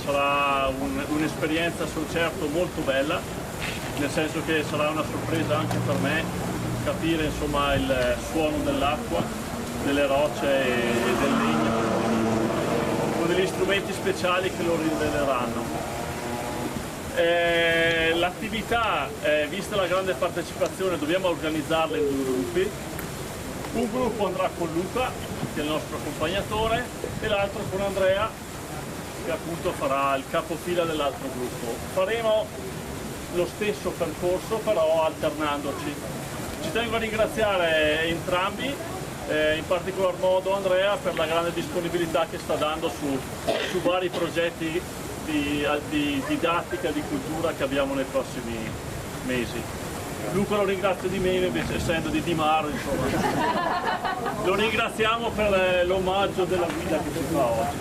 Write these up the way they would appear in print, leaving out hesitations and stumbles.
Sarà un'esperienza sul certo molto bella, nel senso che sarà una sorpresa anche per me capire insomma il suono dell'acqua, delle rocce e del legno, con degli strumenti speciali che lo riveleranno. L'attività, vista la grande partecipazione, dobbiamo organizzarla in 2 gruppi. Un gruppo andrà con Luca, che è il nostro accompagnatore, e l'altro con Andrea, che appunto farà il capofila dell'altro gruppo. Faremo lo stesso percorso, però alternandoci. Ci tengo a ringraziare entrambi, in particolar modo Andrea per la grande disponibilità che sta dando su vari progetti di didattica, di cultura che abbiamo nei prossimi mesi. Luca lo ringrazio di meno, invece essendo di Maro, insomma. Lo ringraziamo per l'omaggio della guida che ci fa oggi.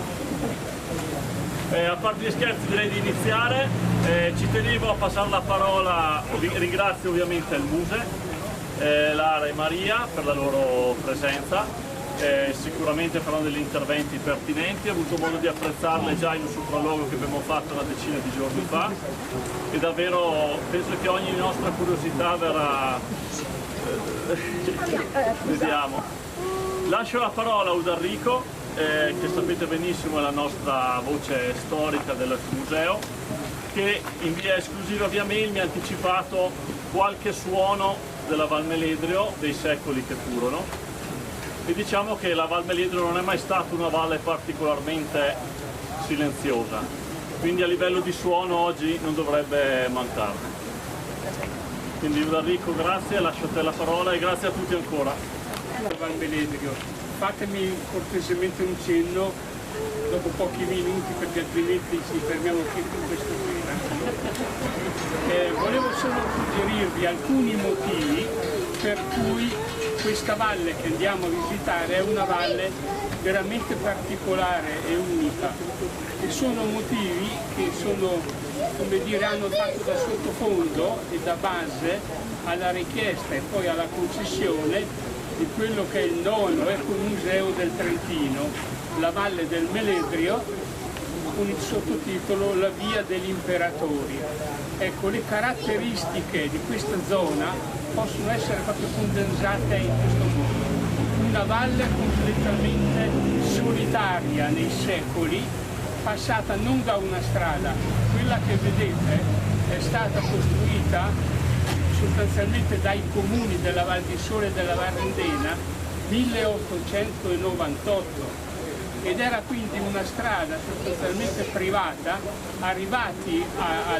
A parte gli scherzi, direi di iniziare. Ci tenevo a passare la parola, ringrazio ovviamente il Muse, Lara e Maria per la loro presenza, sicuramente faranno degli interventi pertinenti. Ho avuto modo di apprezzarle già in un sopralluogo che abbiamo fatto una decina di giorni fa e davvero penso che ogni nostra curiosità verrà... vediamo. Lascio la parola a Udarrico, che sapete benissimo è la nostra voce storica del museo, che in via esclusiva via mail mi ha anticipato qualche suono della Val Meledrio dei secoli che furono, e diciamo che la Val Meledrio non è mai stata una valle particolarmente silenziosa, quindi a livello di suono oggi non dovrebbe mancarne. Quindi Udarrico, grazie, lascio a te la parola e grazie a tutti ancora. Val Meledrio. Fatemi cortesemente un cenno dopo pochi minuti, perché altrimenti ci fermiamo circa questa sera. Volevo solo suggerirvi alcuni motivi per cui questa valle che andiamo a visitare è una valle veramente particolare e unica, e sono motivi che sono, come dire, hanno dato da sottofondo e da base alla richiesta e poi alla concessione di quello che è il nono ecomuseo del Trentino, la Valle del Meledrio, con il sottotitolo La Via degli Imperatori. Ecco, le caratteristiche di questa zona possono essere proprio condensate in questo modo. Una valle completamente solitaria nei secoli, passata non da una strada. Quella che vedete è stata costruita sostanzialmente dai comuni della Val di Sole e della Varendena 1898, ed era quindi una strada sostanzialmente privata. Arrivati a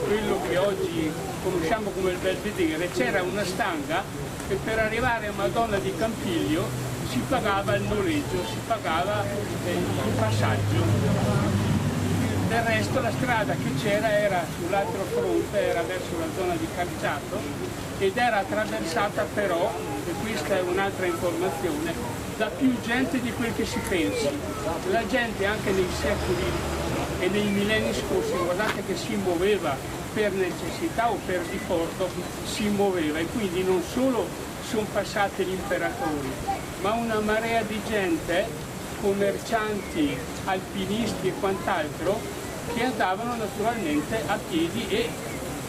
quello che oggi conosciamo come il Belvedere, c'era una stanga e per arrivare a Madonna di Campiglio si pagava il noleggio, si pagava il passaggio. Del resto la strada che c'era era sull'altro fronte, era verso la zona di Calciato, ed era attraversata però, e questa è un'altra informazione, da più gente di quel che si pensi. La gente anche nei secoli e nei millenni scorsi, guardate che si muoveva per necessità o per diporto, si muoveva, e quindi non solo sono passati gli imperatori, ma una marea di gente, commercianti, alpinisti e quant'altro, che andavano naturalmente a piedi e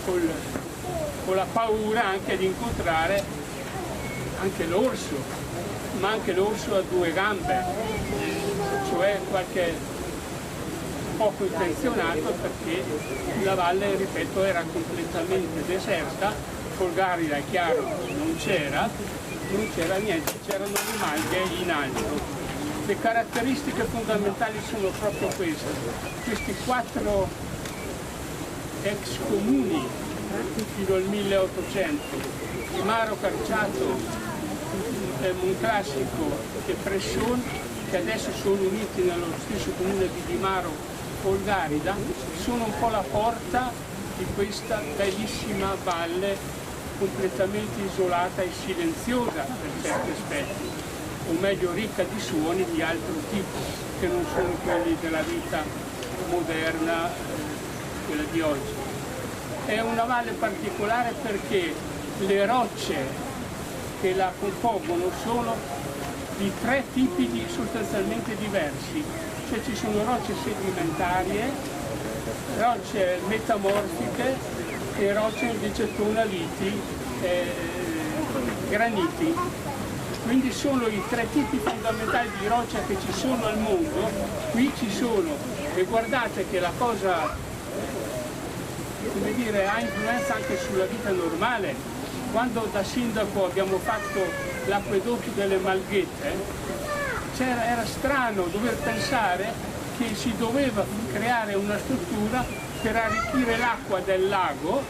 con la paura anche di incontrare anche l'orso, ma anche l'orso a due gambe, cioè qualche poco intenzionato, perché la valle, ripeto, era completamente deserta. Folgarida, è chiaro, non c'era niente, c'erano le malghe in alto. Le caratteristiche fondamentali sono proprio queste. Questi 4 ex comuni fino al 1800, Di Maro, Carciato, Monclassico e Presson, che adesso sono uniti nello stesso comune di Di Maro, Folgarida, sono un po' la porta di questa bellissima valle completamente isolata e silenziosa per certi aspetti, o meglio ricca di suoni di altro tipo, che non sono quelli della vita moderna, quella di oggi. È una valle particolare perché le rocce che la compongono sono di 3 tipi sostanzialmente diversi, cioè ci sono rocce sedimentarie, rocce metamorfiche e rocce invece tonaliti, graniti. Quindi sono i 3 tipi fondamentali di roccia che ci sono al mondo, qui ci sono, e guardate che la cosa, come dire, ha influenza anche sulla vita normale. Quando da sindaco abbiamo fatto l'acquedotto delle Malghette, era strano dover pensare che si doveva creare una struttura per arricchire l'acqua del lago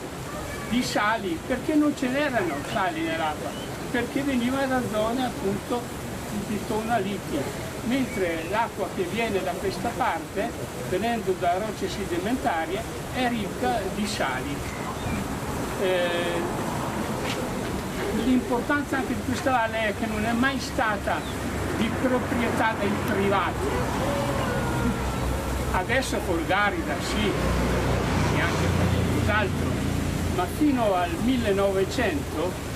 di sali, perché non ce n'erano sali nell'acqua, perché veniva da zone appunto di tonaliti, mentre l'acqua che viene da questa parte, venendo da rocce sedimentarie, è ricca di sali. L'importanza anche di questa valle è che non è mai stata di proprietà dei privati. Adesso Folgarida sì, e anche qualcos'altro, ma fino al 1900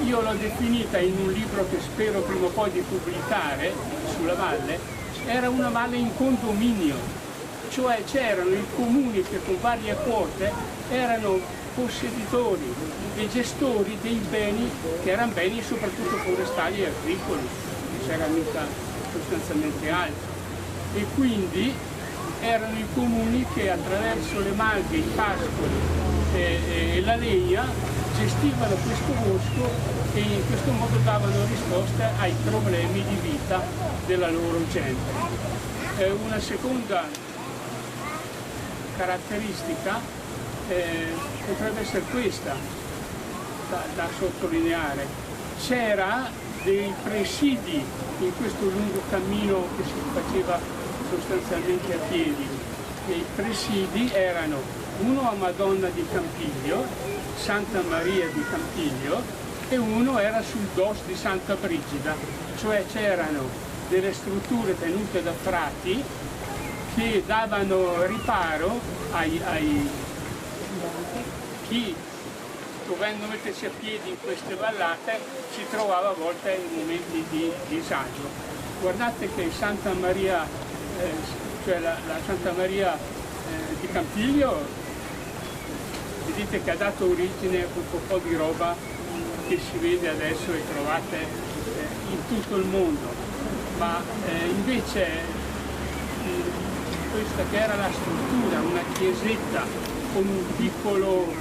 io l'ho definita in un libro che spero prima o poi di pubblicare sulla valle, era una valle in condominio, cioè c'erano i comuni che con varie quote erano posseditori e gestori dei beni che erano beni soprattutto forestali e agricoli, non c'era mica sostanzialmente altro, e quindi erano i comuni che attraverso le malghe, i pascoli e la legna gestivano questo bosco e in questo modo davano risposte ai problemi di vita della loro gente. Una seconda caratteristica potrebbe essere questa da sottolineare. C'era dei presidi in questo lungo cammino che si faceva sostanzialmente a piedi, e i presidi erano uno a Madonna di Campiglio, Santa Maria di Campiglio, e uno era sul DOS di Santa Brigida, cioè c'erano delle strutture tenute da frati che davano riparo ai chi, dovendo mettersi a piedi in queste vallate, si trovava a volte in momenti di disagio. Guardate che Santa Maria, cioè la Santa Maria di Campiglio, vedete che ha dato origine a un po' di roba che si vede adesso e trovate in tutto il mondo, ma invece questa che era la struttura, una chiesetta con un piccolo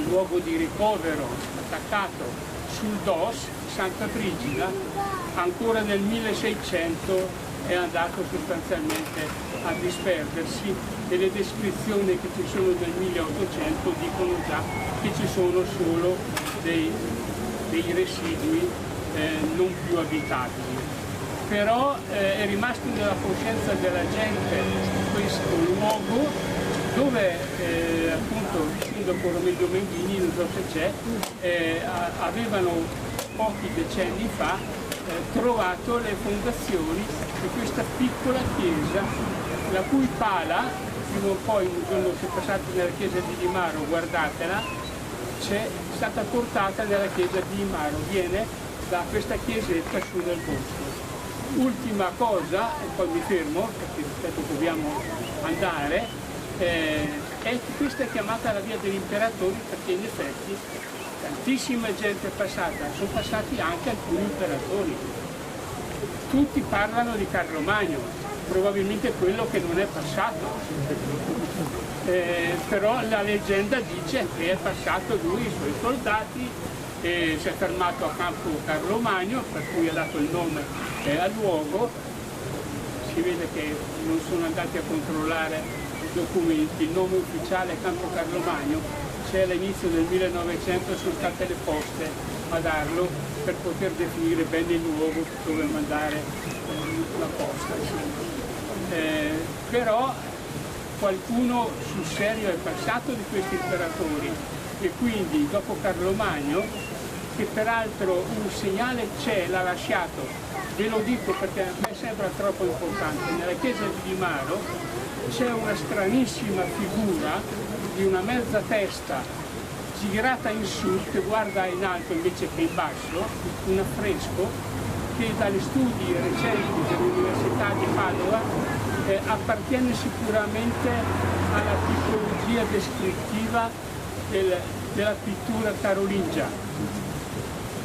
luogo di ricovero attaccato sul DOS, Santa Brigida, ancora nel 1600 è andato sostanzialmente a disperdersi, e le descrizioni che ci sono del 1800 dicono già che ci sono solo dei residui non più abitabili. Però è rimasto nella coscienza della gente questo luogo dove appunto il sindaco Romeo Mengini, non so se c'è, avevano pochi decenni fa trovato le fondazioni di questa piccola chiesa, la cui pala, prima o poi un giorno se passate nella chiesa di Imaro, guardatela, c'è stata portata nella chiesa di Imaro, viene da questa chiesetta su nel bosco. Ultima cosa, e poi mi fermo perché ripeto dobbiamo andare, è che questa è chiamata la via degli imperatori perché in effetti tantissima gente è passata, sono passati anche alcuni imperatori. Tutti parlano di Carlo Magno, probabilmente quello che non è passato, però la leggenda dice che è passato lui, i suoi soldati, si è fermato a Campo Carlo Magno, per cui ha dato il nome al luogo. Si vede che non sono andati a controllare i documenti, il nome ufficiale è Campo Carlo Magno, c'è all'inizio del 1900 sono state le poste a darlo per poter definire bene il luogo dove mandare la posta. Però qualcuno sul serio è passato di questi imperatori, e quindi dopo Carlo Magno, che peraltro un segnale c'è, l'ha lasciato, ve lo dico perché a me sembra troppo importante, nella chiesa di Imaro c'è una stranissima figura di una mezza testa girata in su che guarda in alto invece che in basso, un affresco che dagli studi recenti dell'Università di Padova appartiene sicuramente alla tipologia descrittiva della pittura carolingia,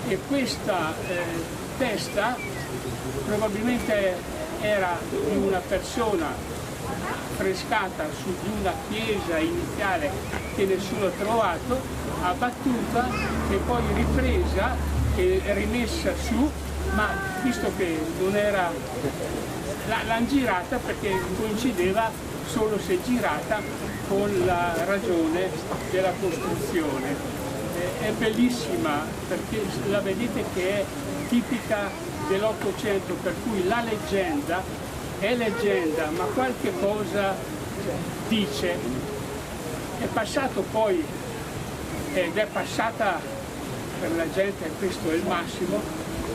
e questa testa probabilmente era di una persona frescata su di una chiesa iniziale che nessuno ha trovato, abbattuta e poi ripresa e rimessa su, ma visto che non era, l'hanno girata perché coincideva solo se girata con la ragione della costruzione. È bellissima perché la vedete che è tipica dell'Ottocento, per cui la leggenda è leggenda, ma qualche cosa dice. È passato poi, ed è passata per la gente, questo è il massimo,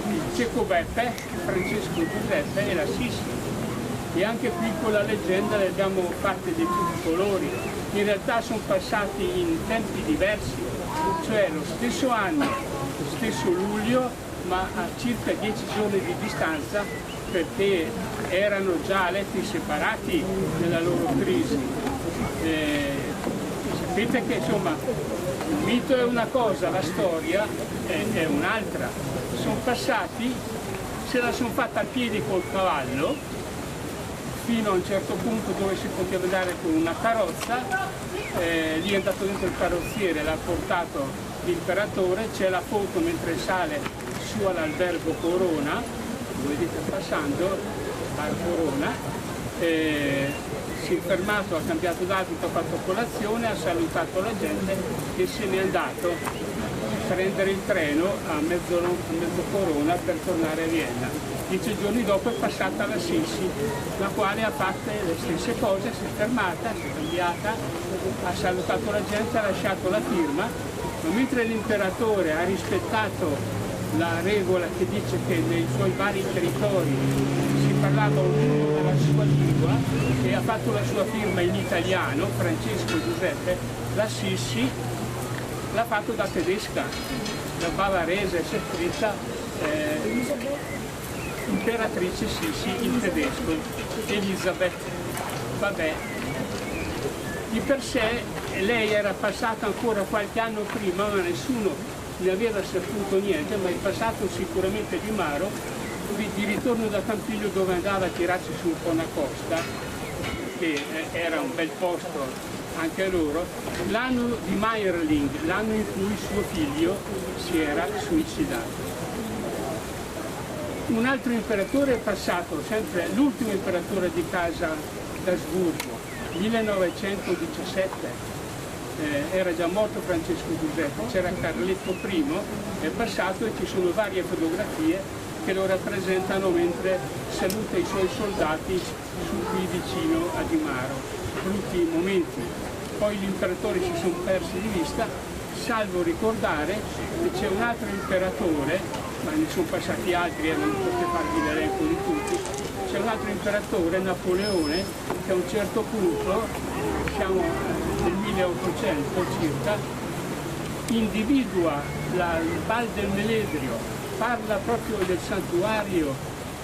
il Cieco Beppe, Francesco Giuseppe e la Sissi. E anche qui con la leggenda le abbiamo fatte di tutti i colori. In realtà sono passati in tempi diversi, cioè lo stesso anno, lo stesso luglio, ma a circa 10 giorni di distanza, perché erano già letti separati nella loro crisi. Sapete che insomma il mito è una cosa, la storia è un'altra. Sono passati, se la sono fatta a piedi col cavallo, fino a un certo punto dove si poteva andare con una carrozza, lì è andato dentro il carrozziere, l'ha portato l'imperatore, c'è la foto mentre sale su all'albergo Corona, lo vedete passando, al Corona, si è fermato, ha cambiato d'abito, ha fatto colazione, ha salutato la gente e se n'è andato a prendere il treno a mezzo Corona per tornare a Vienna. 10 giorni dopo è passata la Sissi, la quale ha fatto le stesse cose, si è fermata, si è cambiata, ha salutato la gente, ha lasciato la firma, ma mentre l'imperatore ha rispettato la regola che dice che nei suoi vari territori si parlava ognuno della sua lingua e ha fatto la sua firma in italiano, Francesco Giuseppe, la Sissi l'ha fatto da tedesca, da bavarese, si è scritta imperatrice Sissi in tedesco, Elisabeth. Vabbè, di per sé lei era passata ancora qualche anno prima, ma nessuno ne aveva saputo niente, ma è passato sicuramente di Maro, di ritorno da Campiglio dove andava a tirarsi su un po' una costa, che era un bel posto anche loro, l'anno di Mayerling, l'anno in cui suo figlio si era suicidato. Un altro imperatore è passato, sempre l'ultimo imperatore di casa d'Asburgo, 1917, era già morto Francesco Giuseppe, c'era Carletto I, è passato e ci sono varie fotografie che lo rappresentano mentre saluta i suoi soldati su qui vicino a Dimaro. Brutti momenti. Poi gli imperatori si sono persi di vista, salvo ricordare che c'è un altro imperatore, ma ne sono passati altri e non potete farvi l'elenco di tutti, c'è un altro imperatore, Napoleone, che a un certo punto, siamo nel 1800 circa, individua il Val del Meledrio, parla proprio del santuario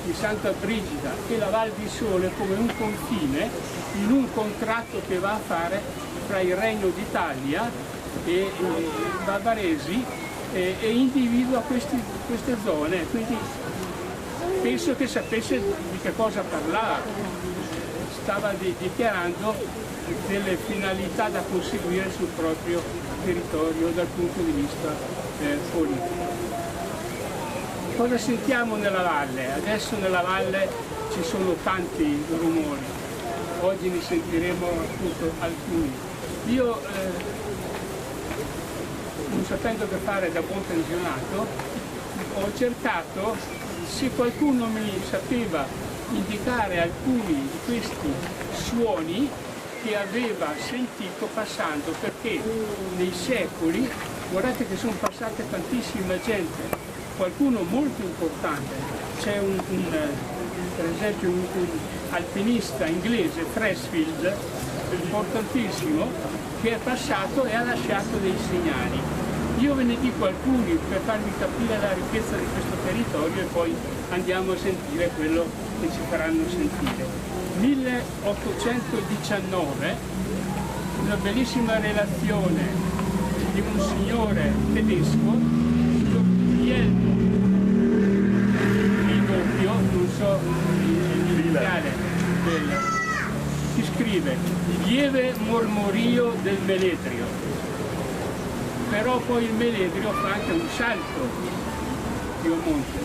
di Santa Brigida e la Val di Sole come un confine in un contratto che va a fare fra il Regno d'Italia e i bavaresi e individua queste zone, quindi penso che sapesse di che cosa parlava, stava dichiarando delle finalità da conseguire sul proprio territorio dal punto di vista politico. Cosa sentiamo nella valle? Adesso nella valle ci sono tanti rumori, oggi ne sentiremo appunto alcuni. Io non sapendo che fare da buon pensionato, ho cercato se qualcuno mi sapeva indicare alcuni di questi suoni che aveva sentito passando, perché nei secoli, guardate che sono passate tantissima gente, qualcuno molto importante, c'è per esempio un alpinista inglese, Freshfield, importantissimo, che è passato e ha lasciato dei segnali. Io ve ne dico alcuni per farvi capire la ricchezza di questo territorio e poi andiamo a sentire quello che ci faranno sentire. 1819, una bellissima relazione di un signore tedesco, Guglielmo il doppio, non so l'iniziale si scrive lieve mormorio del Meledrio, però poi il Meledrio fa anche un salto di un monte,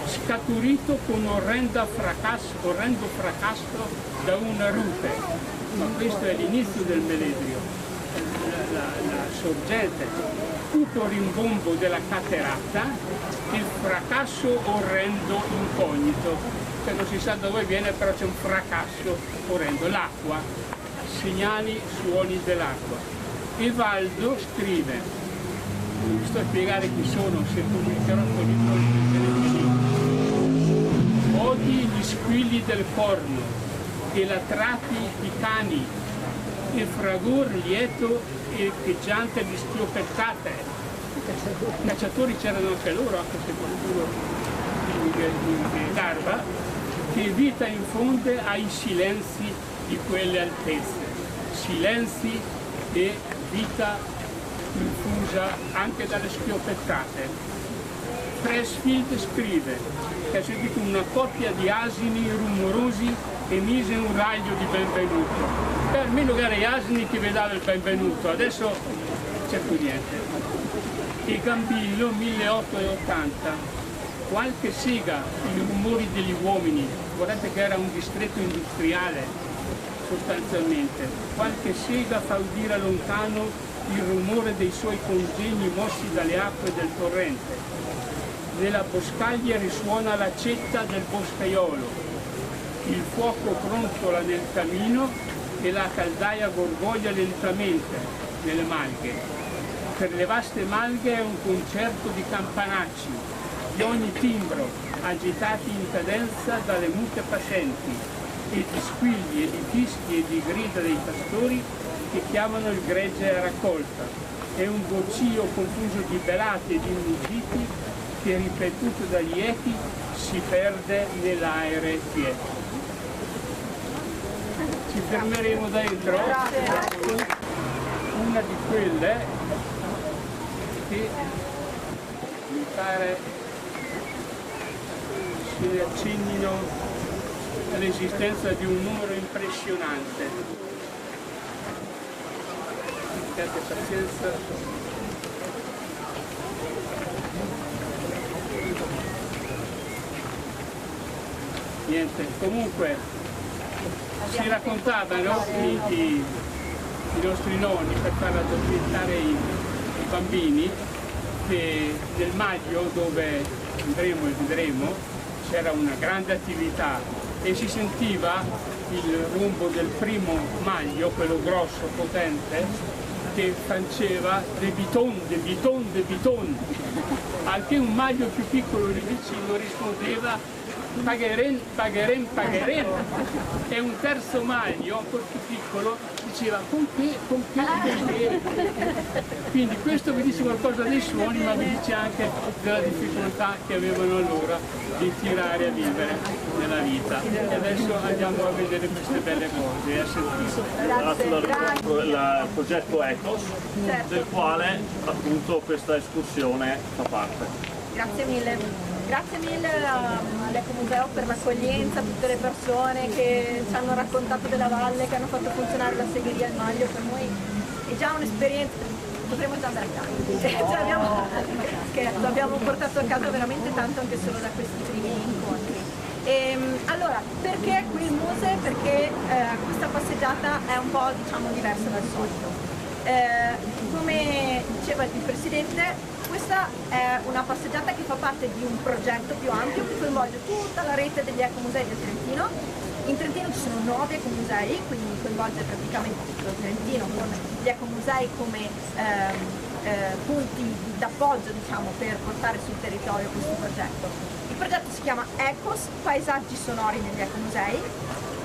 scaturito con orrendo fracasso da una rupe, ma questo è l'inizio del Meledrio, la sorgente, tutto rimbombo della cateratta, il fracasso orrendo incognito, che non si sa da dove viene, però c'è un fracasso orrendo, l'acqua, segnali, suoni dell'acqua. E Valdo scrive, non sto a spiegare chi sono, se pubblicherò con il libro, odi gli squilli del corno e latrati i cani, e fragor lieto e echeggiante di schioppettate. I cacciatori c'erano anche loro, anche se qualcuno di garba, che vita infonde ai silenzi di quelle altezze. Silenzi e vita infusa anche dalle schioppettate. Pressfield scrive che ha sentito una coppia di asini rumorosi e mise un raglio di benvenuto. Almeno era gli asini che vedava il benvenuto, adesso c'è più niente. E Gambillo 1880, qualche sega, i rumori degli uomini, guardate che era un distretto industriale sostanzialmente, qualche sega fa udire lontano il rumore dei suoi congegni mossi dalle acque del torrente. Nella boscaglia risuona l'accetta del boscaiolo, il fuoco brontola nel camino e la caldaia gorgoglia lentamente nelle malghe. Per le vaste malghe è un concerto di campanacci, di ogni timbro, agitati in cadenza dalle mute passenti, e di squilli e di fischi e di grida dei pastori che chiamano il gregge a raccolta. È un vocio confuso di belati e di muggiti che, ripetuto dagli echi, si perde nell'aere quieto. Ci fermeremo dentro. Una di quelle che mi pare si accennino all'esistenza di un numero impressionante. Abbiate pazienza. Niente, comunque si raccontavano i nostri nonni per far addormentare i bambini che nel maggio, dove andremo e vedremo, c'era una grande attività e si sentiva il rumbo del primo maglio, quello grosso, potente, che faceva de biton, de biton, de biton, al che un maglio più piccolo lì vicino rispondeva pagherem, pagherem, pagherem, e un terzo maglio, ancora più piccolo, diceva con che. Quindi questo vi dice qualcosa dei suoni, ma vi dice anche della difficoltà che avevano allora di tirare a vivere nella vita. E adesso andiamo a vedere queste belle cose e a sentire. Grazie dal progetto Ecos, del quale appunto questa escursione fa parte. Grazie mille. Grazie mille all'Ecomuseo per l'accoglienza, a tutte le persone che ci hanno raccontato della valle, che hanno fatto funzionare la segheria al Maglio. Per noi è già un'esperienza, dovremmo già andare a casa. Abbiamo portato a casa veramente tanto anche solo da questi primi incontri. Allora, perché qui il Muse? Perché questa passeggiata è un po', diciamo, diversa dal solito. Come diceva il Presidente, questa è una passeggiata che fa parte di un progetto più ampio che coinvolge tutta la rete degli ecomusei del Trentino. In Trentino ci sono 9 ecomusei, quindi coinvolge praticamente tutto il Trentino con gli ecomusei come punti d'appoggio, diciamo, per portare sul territorio questo progetto. Il progetto si chiama Ecos, paesaggi sonori negli ecomusei.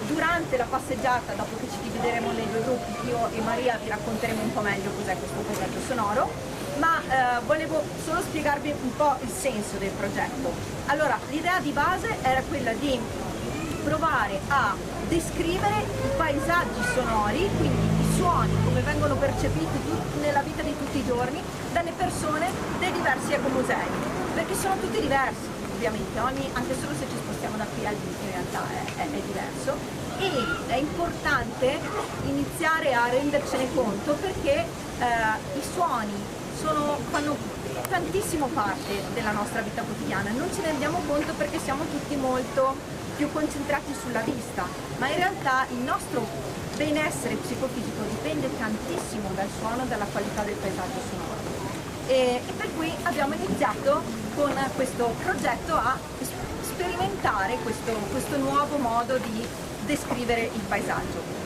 Durante la passeggiata, dopo che ci divideremo nei due gruppi, io e Maria vi racconteremo un po' meglio cos'è questo progetto sonoro, ma volevo solo spiegarvi un po' il senso del progetto. Allora, l'idea di base era quella di provare a descrivere i paesaggi sonori, quindi i suoni, come vengono percepiti nella vita di tutti i giorni dalle persone dei diversi ecomusei, perché sono tutti diversi, ovviamente, anche solo se ci spostiamo da qui a lì in realtà è diverso, e è importante iniziare a rendercene conto perché i suoni fanno tantissimo parte della nostra vita quotidiana. Non ce ne rendiamo conto perché siamo tutti molto più concentrati sulla vista, ma in realtà il nostro benessere psicofisico dipende tantissimo dal suono e dalla qualità del paesaggio sonoro. E per cui abbiamo iniziato con questo progetto a sperimentare questo nuovo modo di descrivere il paesaggio.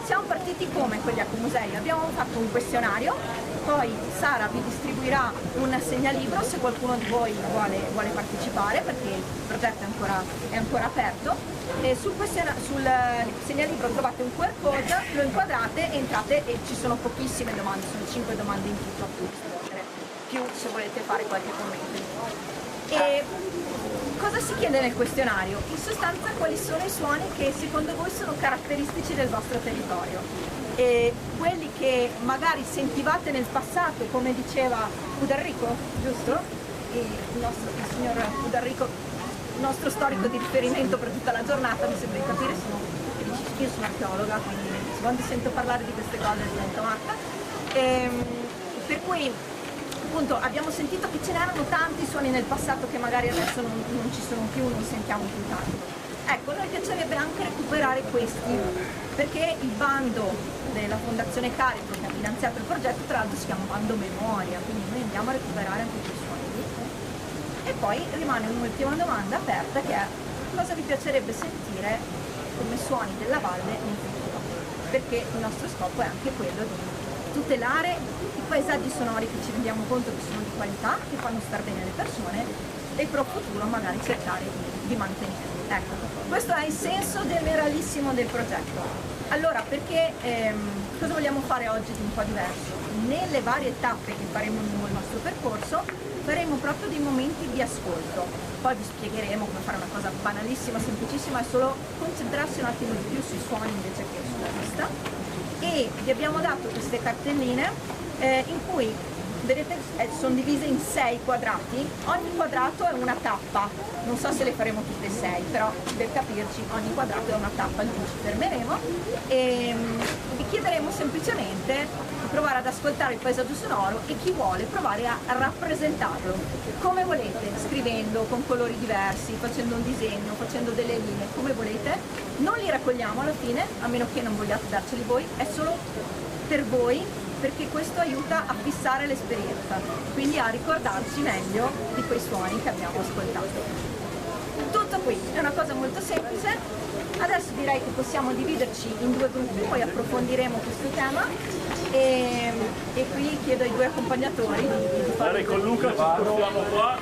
Siamo partiti come con gli Ecomusei, abbiamo fatto un questionario, poi Sara vi distribuirà un segnalibro se qualcuno di voi vuole partecipare, perché il progetto è ancora aperto. E sul segnalibro trovate un QR code, lo inquadrate, entrate e ci sono pochissime domande, sono 5 domande in tutto a cui rispondere, più se volete fare qualche commento. E cosa si chiede nel questionario? In sostanza quali sono i suoni che secondo voi sono caratteristici del vostro territorio, e quelli che magari sentivate nel passato, come diceva Udarrico, giusto? Il signor Udarrico, il nostro storico di riferimento per tutta la giornata, mi sembra di capire, io sono archeologa, quindi quando sento parlare di queste cose divento matta. Per cui appunto abbiamo sentito che ce n'erano tanti suoni nel passato che magari adesso non ci sono più, non sentiamo più tanto. Ecco, a noi piacerebbe anche recuperare questi, perché il bando della Fondazione Cariplo che ha finanziato il progetto, tra l'altro si chiama Bando Memoria, quindi noi andiamo a recuperare anche quei suoni lì. E poi rimane un'ultima domanda aperta, che è: cosa vi piacerebbe sentire come suoni della valle in futuro? Perché il nostro scopo è anche quello di tutelare i paesaggi sonori che ci rendiamo conto che sono di qualità, che fanno star bene le persone, e pro futuro magari cercare di mantenerli. Ecco, questo è il senso generalissimo del progetto. Allora, perché cosa vogliamo fare oggi di un po' diverso? Nelle varie tappe che faremo lungo il nostro percorso faremo proprio dei momenti di ascolto. Poi vi spiegheremo come fare una cosa banalissima, semplicissima, è solo concentrarsi un attimo di più sui suoni invece che sulla vista. E vi abbiamo dato queste cartelline in cui, vedete, sono divise in 6 quadrati, ogni quadrato è una tappa, non so se le faremo tutte e 6, però per capirci ogni quadrato è una tappa in cui ci fermeremo e vi chiederemo semplicemente di provare ad ascoltare il paesaggio sonoro e chi vuole provare a rappresentarlo come volete, scrivendo con colori diversi, facendo un disegno, facendo delle linee, come volete. Non li raccogliamo alla fine, a meno che non vogliate darceli voi, è solo per voi, perché questo aiuta a fissare l'esperienza, quindi a ricordarci meglio di quei suoni che abbiamo ascoltato. Tutto qui, è una cosa molto semplice. Adesso direi che possiamo dividerci in 2 gruppi, poi approfondiremo questo tema e qui chiedo ai 2 accompagnatori di fare. Con Luca ci spostiamo qua.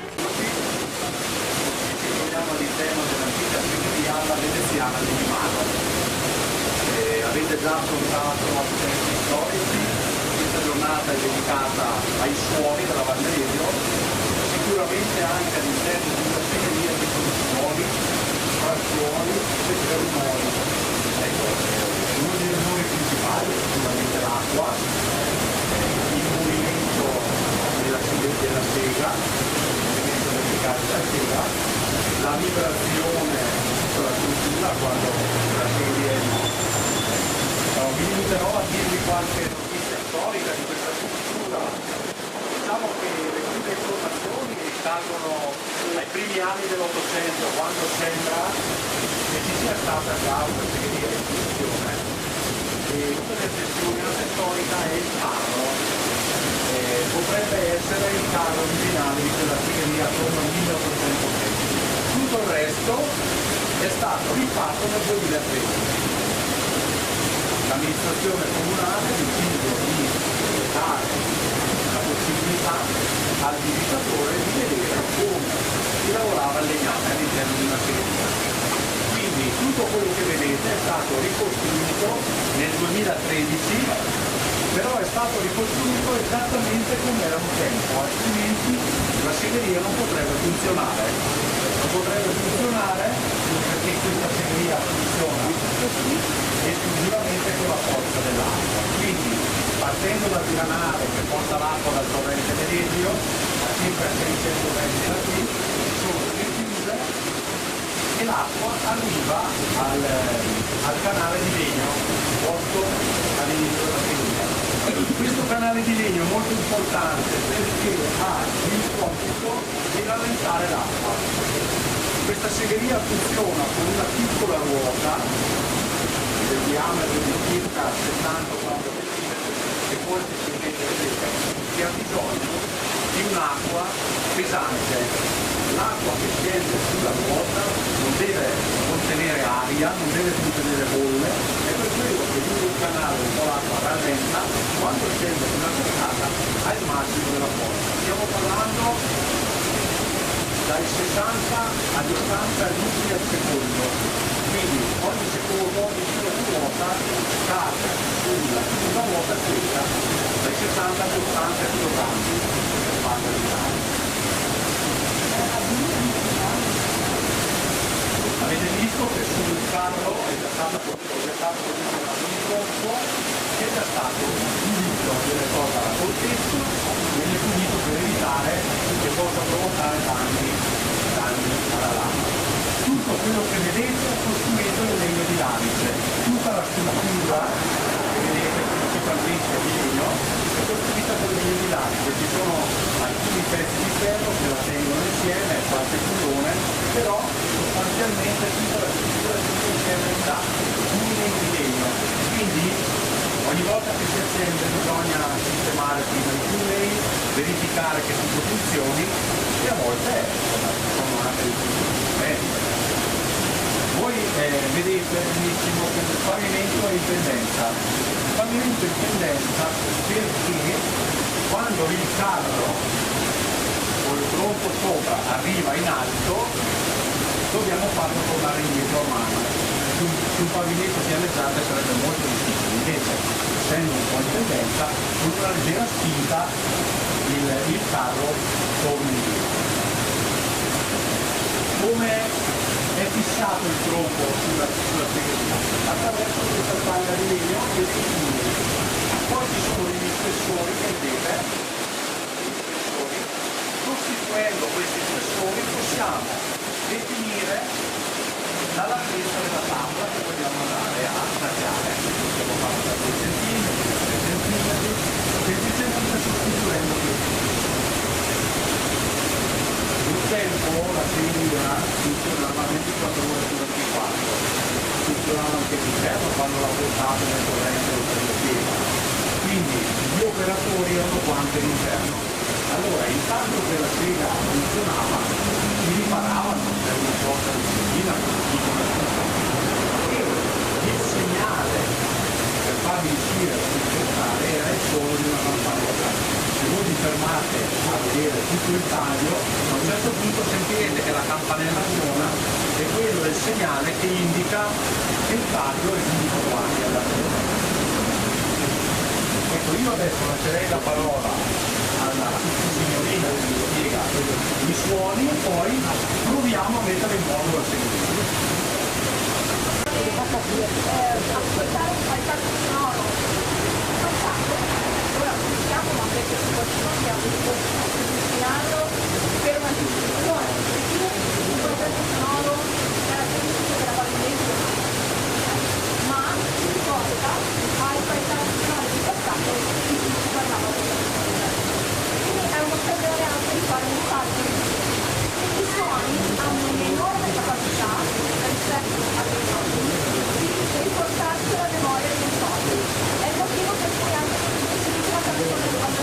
All'interno dell'antica signoria alla veneziana di Milano. Avete già affrontato aspetti storici, questa giornata è dedicata ai suoni della Valle Regio, sicuramente anche all'interno di una signoria ci sono suoni, frazioni e rumori. Ecco, uno dei rumori principali è sicuramente l'acqua, il movimento della sega, la vibrazione sulla struttura quando la serie vi limiterò a dirvi qualche notizia storica di questa struttura. Diciamo che le prime informazioni risalgono ai primi anni dell'800, quando sembra che ci sia stata già una serie di funzione. E una delle testimonianze storica è il carro. Potrebbe essere il carro originale di quella segheria attorno al 1820. Tutto il resto è stato rifatto nel 2013. L'amministrazione comunale ha deciso di dare la possibilità al visitatore di vedere come si lavorava il legname all'interno di una segheria. Quindi tutto quello che vedete è stato ricostruito nel 2013, però è stato ricostruito esattamente come era un tempo, altrimenti la segheria non potrebbe funzionare. Non potrebbe funzionare perché questa segheria funziona esclusivamente con la forza dell'acqua. Quindi, partendo dal canale che porta l'acqua dal torrente Mededio, a circa 600 metri da qui, sono delle chiuse e l'acqua arriva al canale di legno, posto all'inizio della segheria. Questo canale di legno è molto importante perché ha il compito di rallentare l'acqua. Questa segheria funziona con una piccola ruota del diametro di circa 70-80 cm, e poi semplicemente vedete che ha bisogno di un'acqua pesante. L'acqua che scende sulla ruota non deve contenere aria, non deve contenere bolle, e per quello che lungo il canale un po' l'acqua rallenta, quando scende sulla cascata ha il massimo della forza. Stiamo parlando dai 60 agli 80 litri al secondo, quindi ogni secondo il giro di ruota cade sulla ruota questa dai 60 agli 80 kg per farla girare. Avete visto che sul carro è già stato posizionato un corpo che è già stato pulito delle cose alla corteccia, viene pulito per evitare che possa provocare danni alla lama. Tutto quello che vedete è costruito in legno di lamice, tutta la struttura che vedete principalmente di legno è costruita con legno di lamice. Ci sono alcuni pezzi di ferro che la tengono insieme, qualche bullone, però sostanzialmente tutta la struttura è tutta insieme da un legno di legno. Quindi ogni volta che si accende bisogna sistemare prima i pulley, verificare che tutto funzioni, e a volte sono anche dei problemi. Voi vedete benissimo che il pavimento è in pendenza. Il pavimento è in pendenza perché quando il carro o il tronco sopra arriva in alto dobbiamo farlo tornare indietro a mano. Su un pavimento pianeggiante sarebbe molto difficile, invece essendo un po' in pendenza, con una leggera spinta il carro torna indietro. Come è fissato il tronco sulla segreteria? Attraverso questa taglia di legno e dei pulley. Poi ci sono degli spessori che vedete, costituendo questi spessori possiamo definire la larghezza della tavola che vogliamo andare a tagliare. Possiamo farlo da 2 cm, 3 cm, semplicemente sostituendo questo. Un tempo la segreteria funzionava 24 ore su 24, funzionava anche d'inverno quando la portate nel corrente o per le piede. Quindi gli operatori erano qua anche d'inverno. Allora, intanto che la sega funzionava, si riparavano per una sorta di segina, e il segnale per farvi uscire da rispettare era il suono di una campanella. Se voi vi fermate a vedere tutto il taglio, a un certo punto sentirete che la campanella suona, e quello è il segnale che indica che il taglio è giunto quasi alla fine. Ecco, io adesso lascerei la parola alla signorina che mi spiega i suoni e poi proviamo a mettere in modo la segreteria. Ascoltare un paesaggio sonoro passato, ora siamo ma perché qualcuno che ha voluto cucinarlo per una distribuzione, perché un paesaggio sonoro caratteristico della pavimento, ma si riporta ai paesaggi sonori di passato di cui si parlava prima. Quindi è un'occasione anche di fare un salto. I suoni hanno un'enorme capacità rispetto alle immagini di riportarsi alla memoria dei suoni. È il motivo per cui anche si dice la canzone quando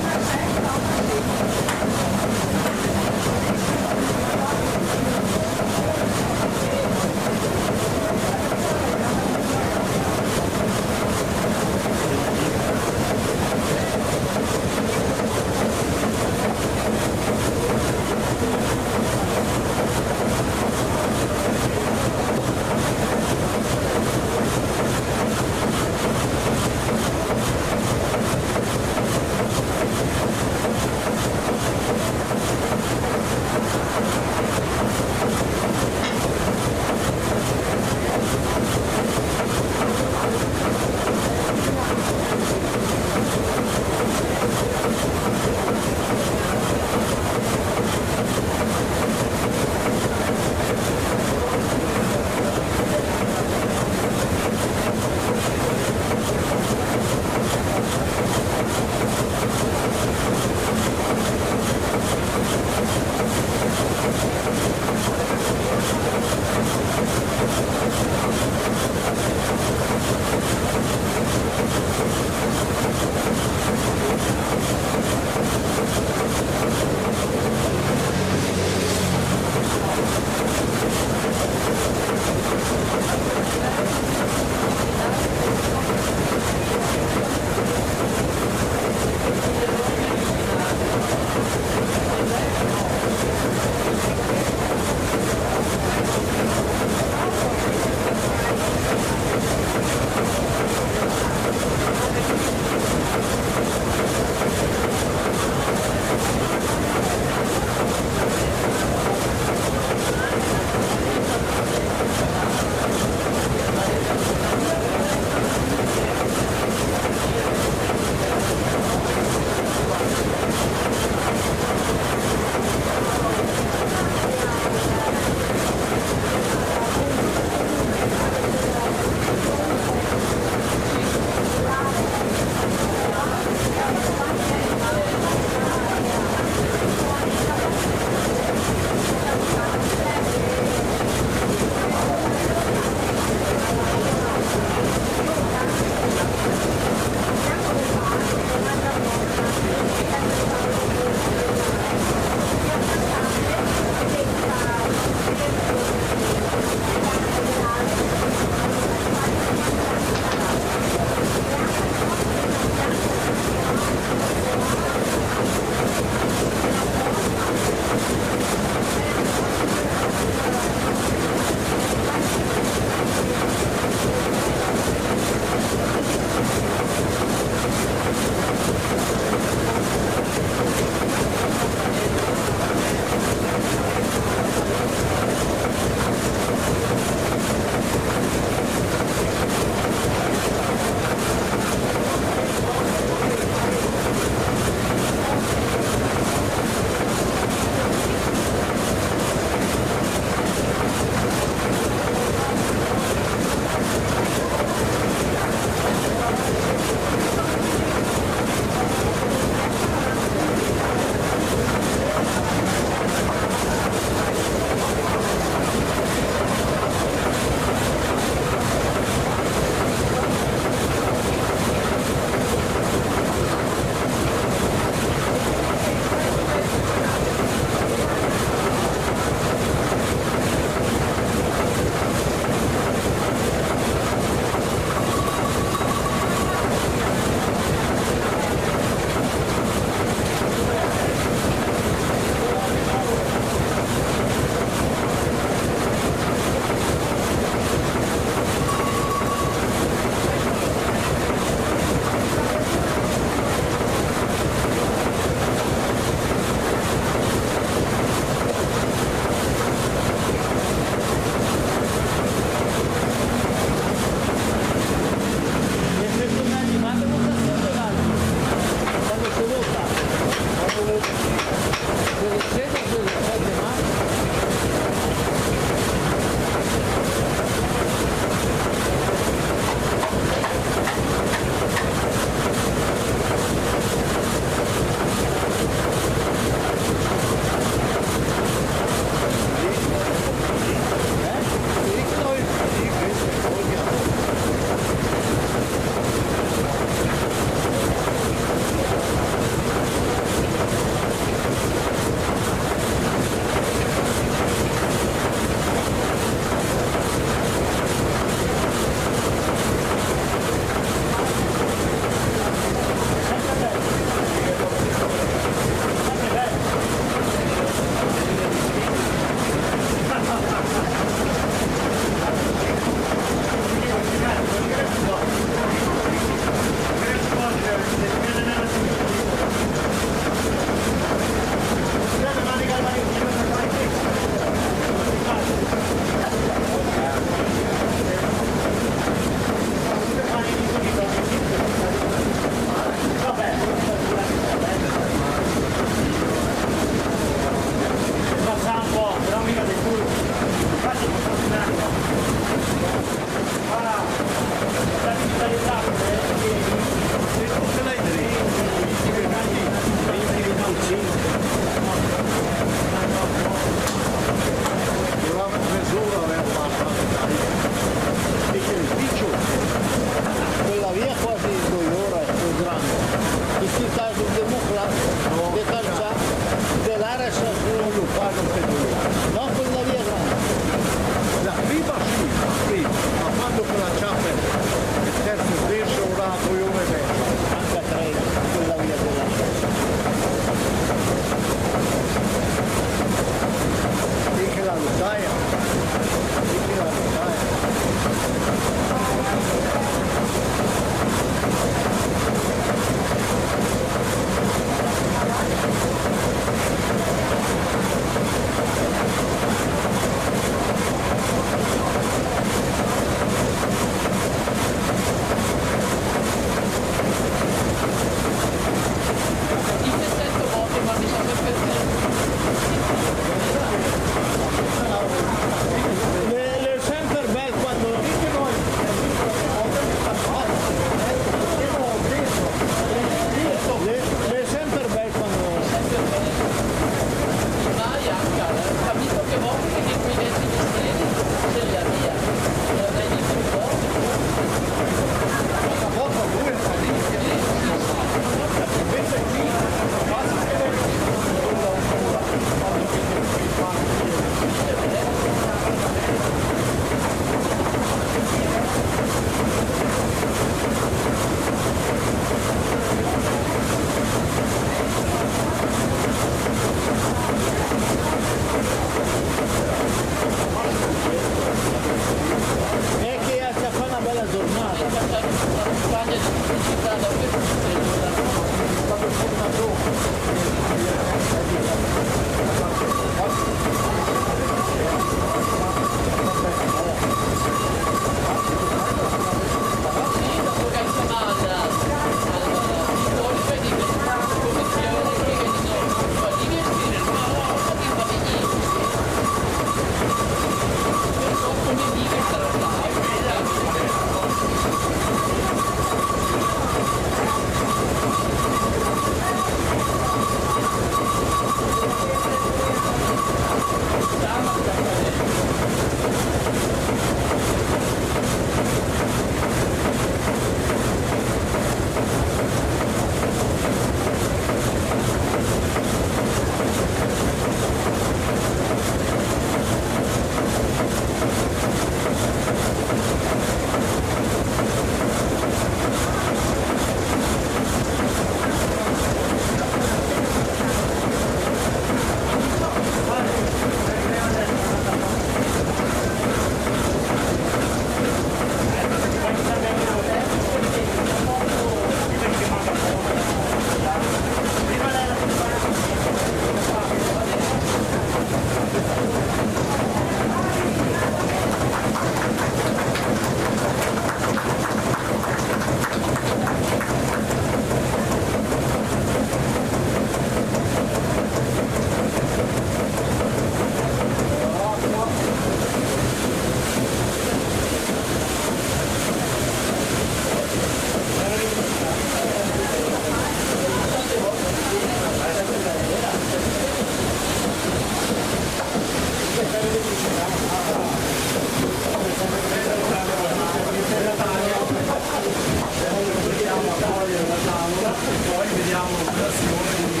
poi vediamo l'operazione di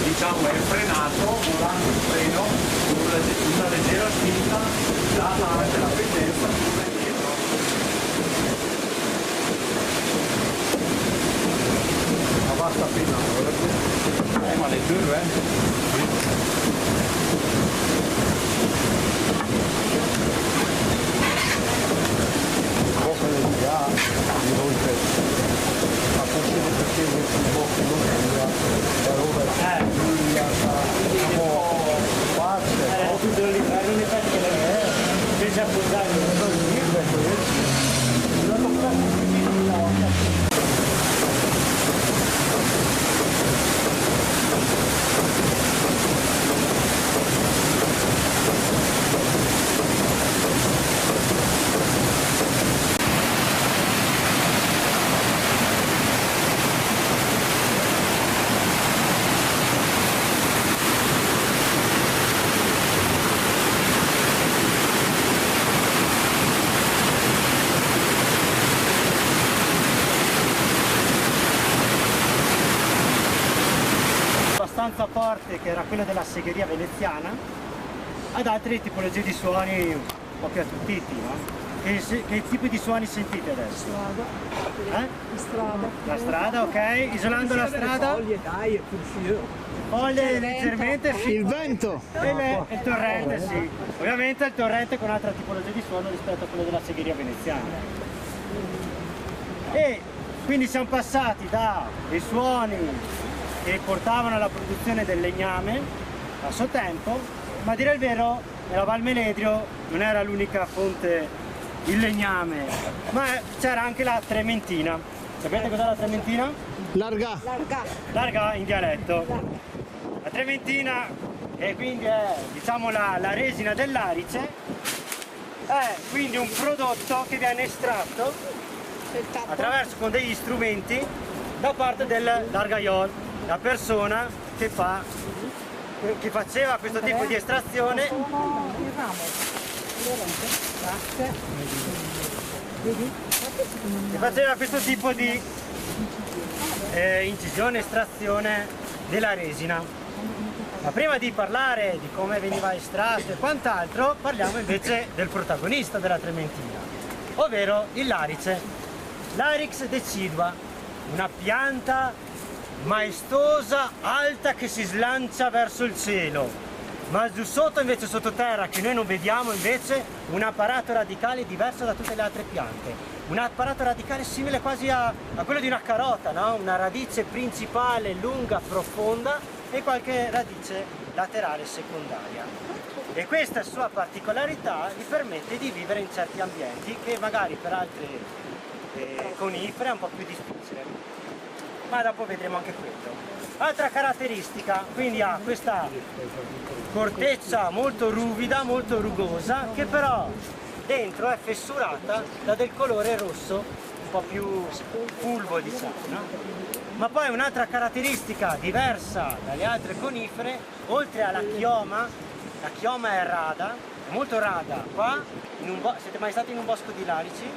diciamo è frenato, volando il freno, una leggera spinta data anche la pendenza pure dietro. Ma basta appena, ma le due, di volte a possibile perché il bocco non cambia da ora ho tutto lì non è facile invece a posare abbastanza forte, che era quella della segheria veneziana, ad altre tipologie di suoni un po' più attutiti, no? Che tipi di suoni sentite adesso? Strada. Strada. La strada, ok. Isolando la strada. Foglie, dai, è più Foglie leggermente, sì. il vento. E il torrente, sì. Ovviamente il torrente con un'altra tipologia di suono rispetto a quello della segheria veneziana. E quindi siamo passati dai suoni che portavano alla produzione del legname a suo tempo, ma a dire il vero nella Val Menedrio non era l'unica fonte il legname, ma c'era anche la trementina. Sapete cos'è la trementina? Larga. Larga in dialetto. La trementina, e quindi è diciamo la resina dell'arice, è quindi un prodotto che viene estratto attraverso con degli strumenti da parte del largaiol, la persona che faceva questo tipo di estrazione. Che faceva questo tipo di incisione, estrazione della resina. Ma prima di parlare di come veniva estratto e quant'altro, parliamo invece del protagonista della trementina, ovvero il larice. Larix decidua, una pianta maestosa, alta, che si slancia verso il cielo, ma giù sotto invece, sottoterra, che noi non vediamo, invece un apparato radicale diverso da tutte le altre piante, un apparato radicale simile quasi a quello di una carota, no? Una radice principale lunga, profonda, e qualche radice laterale secondaria, e questa sua particolarità gli permette di vivere in certi ambienti che magari per altre conifere è un po' più difficile, ma dopo vedremo anche quello. Altra caratteristica, quindi ha questa corteccia molto ruvida, molto rugosa, che però dentro è fessurata da del colore rosso un po' più fulvo, diciamo, no? Ma poi un'altra caratteristica diversa dalle altre conifere, oltre alla chioma, la chioma è rada, è molto rada. Qua, siete mai stati in un bosco di larici?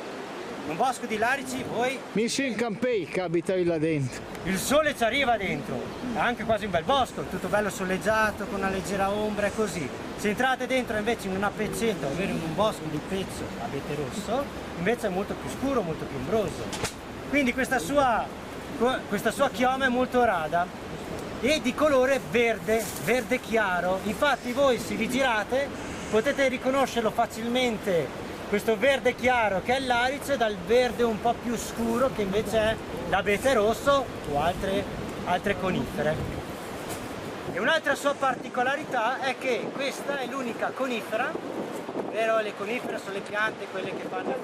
un bosco di larici voi... Mission Campei che abitavi là dentro. Il sole ci arriva dentro, è anche quasi un bel bosco, tutto bello soleggiato, con una leggera ombra e così. Se entrate dentro invece in una pezzetta, ovvero in un bosco di pezzo abete rosso, invece è molto più scuro, molto più ombroso. Quindi questa sua chioma è molto rada e di colore verde, verde chiaro. Infatti voi se vi girate potete riconoscerlo facilmente, questo verde chiaro che è l'arice, dal verde un po' più scuro che invece è l'abete rosso o altre conifere. E un'altra sua particolarità è che questa è l'unica conifera, ovvero le conifere sono le piante, quelle che fanno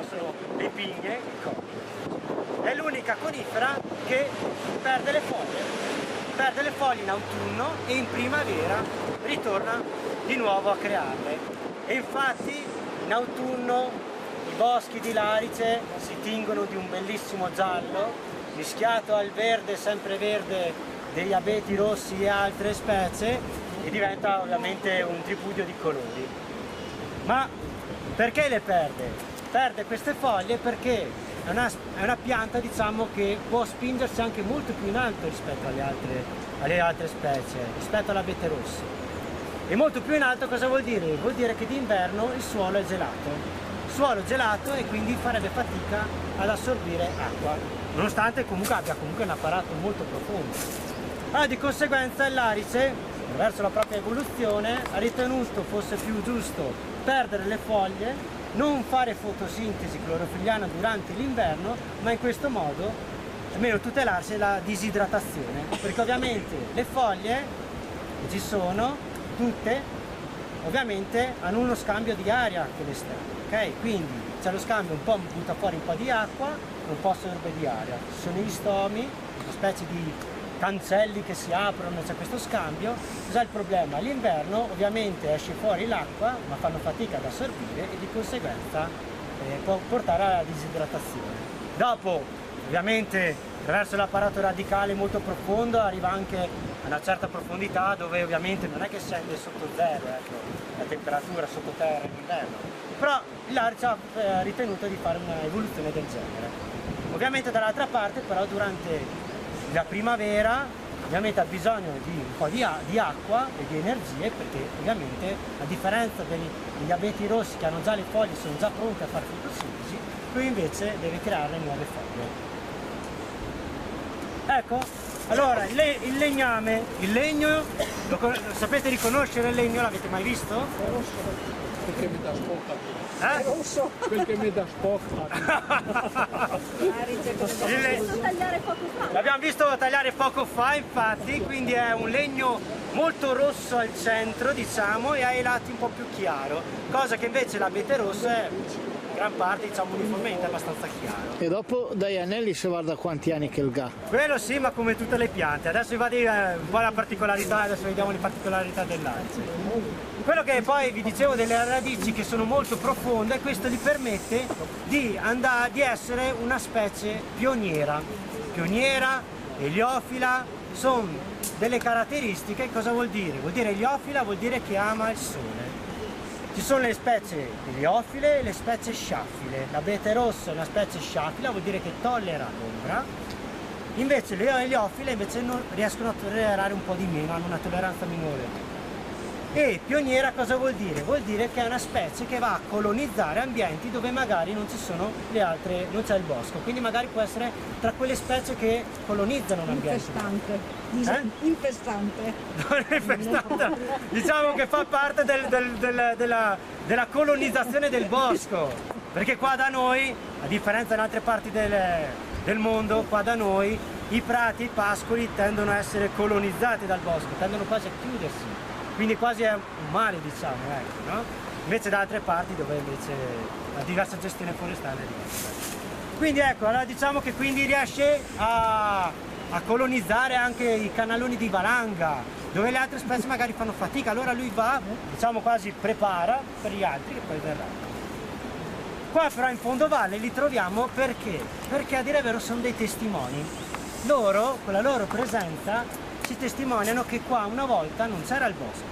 sono le pigne, i coni. È l'unica conifera che perde le foglie in autunno e in primavera ritorna di nuovo a crearle. E infatti in autunno i boschi di larice si tingono di un bellissimo giallo mischiato al verde, sempre verde, degli abeti rossi e altre specie, e diventa ovviamente un tripudio di colori. Ma perché le perde? Perde queste foglie perché è una pianta, diciamo, che può spingersi anche molto più in alto rispetto alle altre specie, rispetto all'abete rosso. E molto più in alto cosa vuol dire? Vuol dire che d'inverno il suolo è gelato. Il suolo gelato e quindi farebbe fatica ad assorbire acqua, nonostante comunque abbia un apparato molto profondo. Allora, di conseguenza l'arice, verso la propria evoluzione, ha ritenuto fosse più giusto perdere le foglie, non fare fotosintesi clorofilliana durante l'inverno, ma in questo modo almeno tutelarsi dalla disidratazione, perché ovviamente le foglie ci sono tutte, ovviamente hanno uno scambio di aria con l'esterno, ok? Quindi c'è lo scambio, un po' butta fuori un po' di acqua, un po' assorbe di aria. Ci sono gli stomi, una specie di cancelli che si aprono, c'è questo scambio. Cos'è il problema? All'inverno ovviamente esce fuori l'acqua, ma fanno fatica ad assorbire e di conseguenza può portare alla disidratazione. Dopo, ovviamente, attraverso l'apparato radicale molto profondo arriva anche a una certa profondità dove ovviamente non è che scende sotto zero, ecco, la temperatura sotto terra in inverno, però l'arice ha ritenuto di fare una evoluzione del genere. Ovviamente dall'altra parte però durante la primavera ovviamente ha bisogno di un po' di acqua e di energie, perché ovviamente a differenza degli abeti rossi che hanno già le foglie, sono già pronte a fare fotosintesi, lui invece deve creare nuove foglie. Ecco, allora il legname, il legno, lo sapete riconoscere il legno? L'avete mai visto? Perché mi dà spocca. Rosso. Perché mi dà spocca. L'abbiamo visto tagliare poco fa, infatti, quindi è un legno molto rosso al centro, diciamo, e ai lati un po' più chiaro, cosa che invece l'abete rosso è in gran parte, diciamo, uniformemente abbastanza chiaro. E dopo dai anelli si guarda quanti anni che il ga. Quello sì, ma come tutte le piante. Adesso vi vado a dire un po' la particolarità, adesso vediamo le particolarità dell'arice. Quello che poi vi dicevo delle radici che sono molto profonde, questo gli permette di essere una specie pioniera. Pioniera, eliofila, sono delle caratteristiche. Cosa vuol dire? Vuol dire eliofila, vuol dire che ama il sole. Ci sono le specie eliofile e le specie sciaffile. L'abete rosso è una specie sciaffila, vuol dire che tollera l'ombra. Invece le eliofile invece non riescono a tollerare un po' di meno, hanno una tolleranza minore. E pioniera cosa vuol dire? Vuol dire che è una specie che va a colonizzare ambienti dove magari non ci sono le altre, non c'è il bosco, quindi magari può essere tra quelle specie che colonizzano un ambiente. Infestante. Non è infestante. Diciamo che fa parte della colonizzazione del bosco, perché qua da noi, a differenza in altre parti del mondo, qua da noi i prati, i pascoli tendono a essere colonizzati dal bosco, tendono quasi a chiudersi. Quindi quasi è un male, diciamo, ecco, no? Invece da altre parti dove invece la diversa gestione forestale è diversa. Quindi ecco, allora diciamo che quindi riesce a colonizzare anche i canaloni di valanga, dove le altre specie magari fanno fatica, allora lui va, diciamo quasi prepara per gli altri che poi verranno. Qua però in fondovalle li troviamo perché? Perché a dire il vero sono dei testimoni. Loro, con la loro presenza, ci testimoniano che qua una volta non c'era il bosco,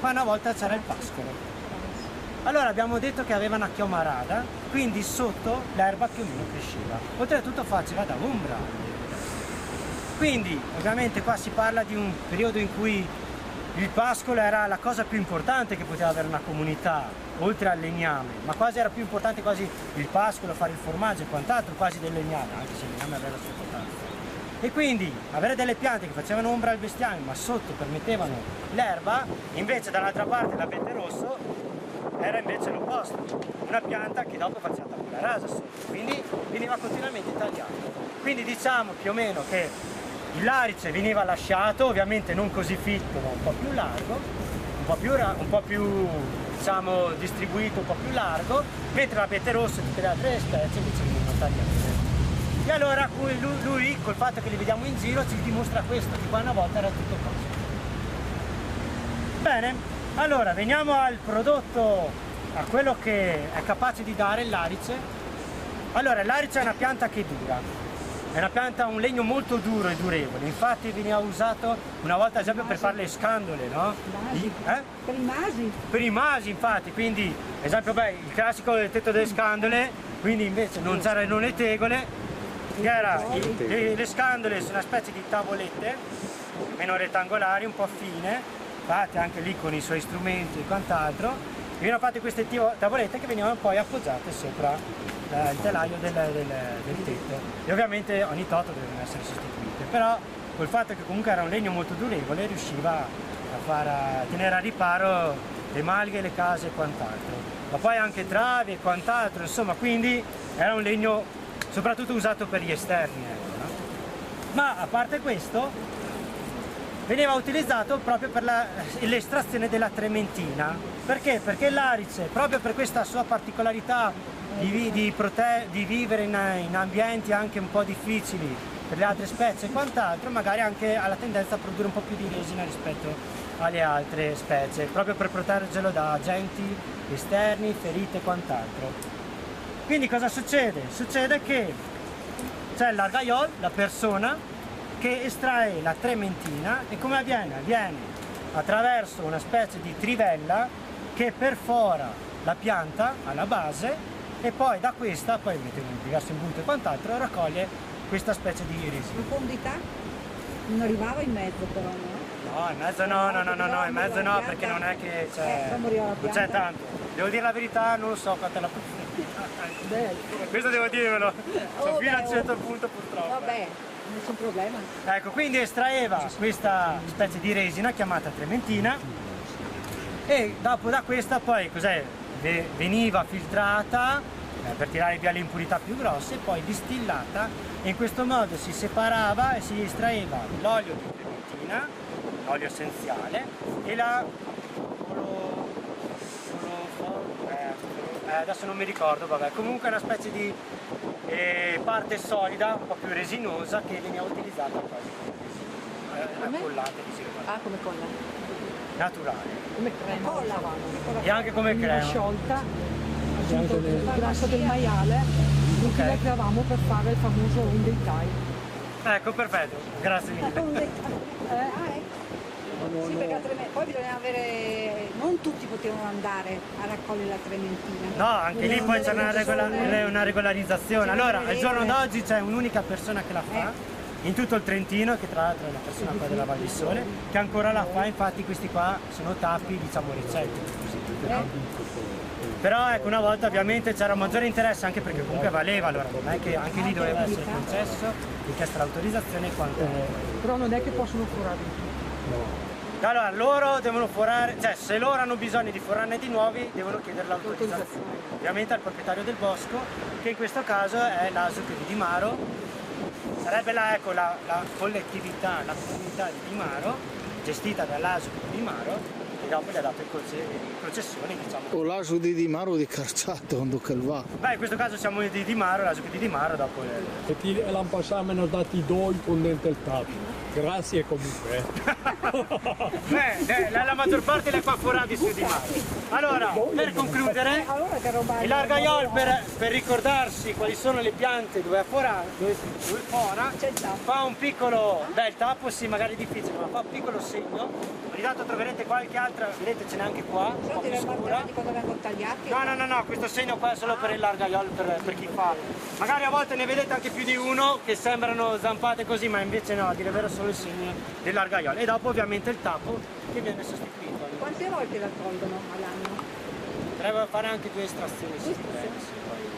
qua una volta c'era il pascolo. Allora abbiamo detto che aveva una chioma rada, quindi sotto l'erba più o meno cresceva. Oltretutto faceva da ombra. Quindi ovviamente qua si parla di un periodo in cui il pascolo era la cosa più importante che poteva avere una comunità, oltre al legname, ma quasi era più importante quasi il pascolo, fare il formaggio e quant'altro, quasi del legname, anche se il legname aveva la sua importanza. E quindi avere delle piante che facevano ombra al bestiame ma sotto permettevano l'erba, invece dall'altra parte l'abete rosso era invece l'opposto, una pianta che dopo faceva tabula rasa sotto, quindi veniva continuamente tagliata. Quindi diciamo più o meno che il larice veniva lasciato, ovviamente non così fitto ma un po' più largo, un po' più diciamo distribuito, un po' più largo, mentre l'abete rosso e tutte le altre specie invece venivano tagliate. E allora lui, col fatto che li vediamo in giro, ci dimostra questo, che qua una volta era tutto così. Bene, allora veniamo al prodotto, a quello che è capace di dare il larice. Allora, il larice è una pianta che dura, è una pianta, un legno molto duro e durevole, infatti veniva usato una volta ad esempio per fare le scandole, no? Per i masi. Per i masi infatti, quindi ad esempio il classico del tetto delle scandole, quindi invece non c'erano le tegole, che era le scandole sono una specie di tavolette meno rettangolari, un po' fine, fatte anche lì con i suoi strumenti e quant'altro. Venivano fatte queste tavolette che venivano poi appoggiate sopra il telaio del tetto e ovviamente ogni tot dovevano essere sostituite, però col fatto che comunque era un legno molto durevole riusciva a tenere a riparo le malghe, le case e quant'altro, ma poi anche travi e quant'altro, insomma, quindi era un legno soprattutto usato per gli esterni, ecco, no? Ma a parte questo veniva utilizzato proprio per l'estrazione della trementina. Perché? Perché il larice, proprio per questa sua particolarità di vivere in ambienti anche un po' difficili per le altre specie e quant'altro, magari anche ha la tendenza a produrre un po' più di resina rispetto alle altre specie, proprio per proteggerlo da agenti esterni, ferite e quant'altro. Quindi cosa succede? Succede che c'è l'argaiol, la persona, che estrae la trementina e come avviene? Avviene attraverso una specie di trivella che perfora la pianta alla base e poi da questa, poi mette in diverso imbuto e quant'altro, raccoglie questa specie di resina. Profondità? Non arrivava in mezzo però, no? No, in mezzo no, in mezzo no, perché non è che non c'è tanto. Devo dire la verità, non so quanto è la profondità. Questo devo dirvelo, sono fino a un certo punto purtroppo. Vabbè, nessun problema. Ecco, quindi estraeva questa specie di resina chiamata trementina e dopo da questa poi veniva filtrata per tirare via le impurità più grosse e poi distillata e in questo modo si separava e si estraeva l'olio di trementina, l'olio essenziale e adesso non mi ricordo, vabbè, comunque è una specie di parte solida, un po' più resinosa che veniva utilizzata quasi come collante di silicone. Come colla? Naturale. Come crema. Colla. E anche come crema. Sciolta, aggiunto il grasso del maiale, che la creavamo per fare il famoso un dei tai. Ecco, perfetto, grazie mille. Sì, perché poi bisognava avere, non tutti potevano andare a raccogliere la trementina. No, anche lì poi c'è una regolarizzazione. Allora, al giorno d'oggi c'è un'unica persona che la fa, in tutto il Trentino, che tra l'altro è una persona qua della Val di Sole, che ancora la fa, infatti questi qua sono tappi, diciamo, recenti. Però ecco, una volta ovviamente c'era maggiore interesse anche perché comunque valeva, allora non è che anche lì doveva essere concesso, richiesta l'autorizzazione e quanto. Però non è che possono forare di più. No. Allora loro devono forare, cioè se loro hanno bisogno di forarne di nuovi devono chiedere l'autorizzazione ovviamente al proprietario del bosco, che in questo caso è l'ASUC di Dimaro, sarebbe la collettività, la comunità di Dimaro gestita dall'ASUC di Dimaro che dopo gli ha dato il concessione, diciamo. O l'ASUC di Dimaro o di Carciato quando che va? Beh, in questo caso siamo di Dimaro, l'ASUC di Dimaro dopo E l'anno passato mi hanno dati 2 con dentro il tappo. Grazie comunque. La maggior parte le fa forati su di mare. Allora, per concludere, il Largaiol per ricordarsi quali sono le piante dove fora, fa un piccolo, beh il tappo sì magari è difficile, ma fa un piccolo segno. Ogni tanto troverete qualche altra, vedete ce n'è anche qua, un po' più scura. Quando vengono tagliati? No, questo segno qua è solo per il Largaiol, per chi fa. Magari a volte ne vedete anche più di uno che sembrano zampate così, ma invece no, a dire il vero solo il segno del Largaiol. E dopo ovviamente il tappo che viene sostituito. Quante volte la tolgono all'anno? Deve fare anche 2 estrazioni. Sì.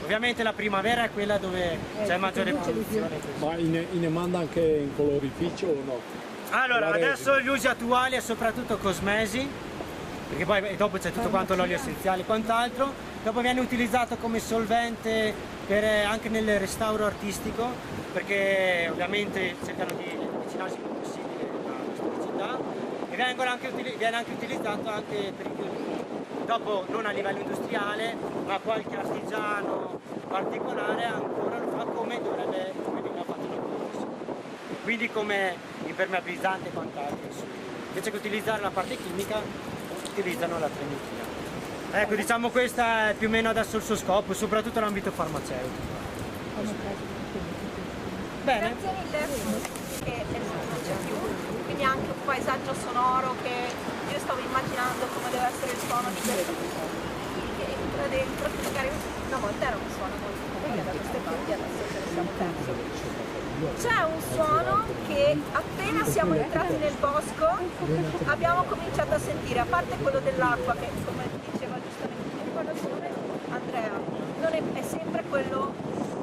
Ovviamente la primavera è quella dove c'è maggiore produzione. Ma ne manda anche in colorificio o no? Allora, adesso gli usi attuali è soprattutto cosmesi, perché poi dopo c'è tutto quanto l'olio essenziale e quant'altro. Dopo viene utilizzato come solvente anche nel restauro artistico, perché ovviamente cercano di avvicinarsi il più possibile alla storicità, e viene anche utilizzato anche per i violini. Dopo non a livello industriale, ma qualche artigiano particolare ancora lo fa come veniva fatto nel corso. Quindi come impermeabilizzante e quant'altro. Invece che utilizzare la parte chimica, utilizzano la trementina. Ecco, diciamo questa è più o meno adesso il suo scopo, soprattutto in ambito farmaceutico. Bene. Grazie mille. E non c'è più. Quindi anche un paesaggio sonoro che io stavo immaginando come deve essere il suono di questo che entra dentro, che magari una volta era un suono molto comune da queste parti, adesso ce ne siamo persi. C'è un suono che appena siamo entrati nel bosco abbiamo cominciato a sentire, a parte quello dell'acqua che come diceva giustamente quello sole Andrea, non è sempre quello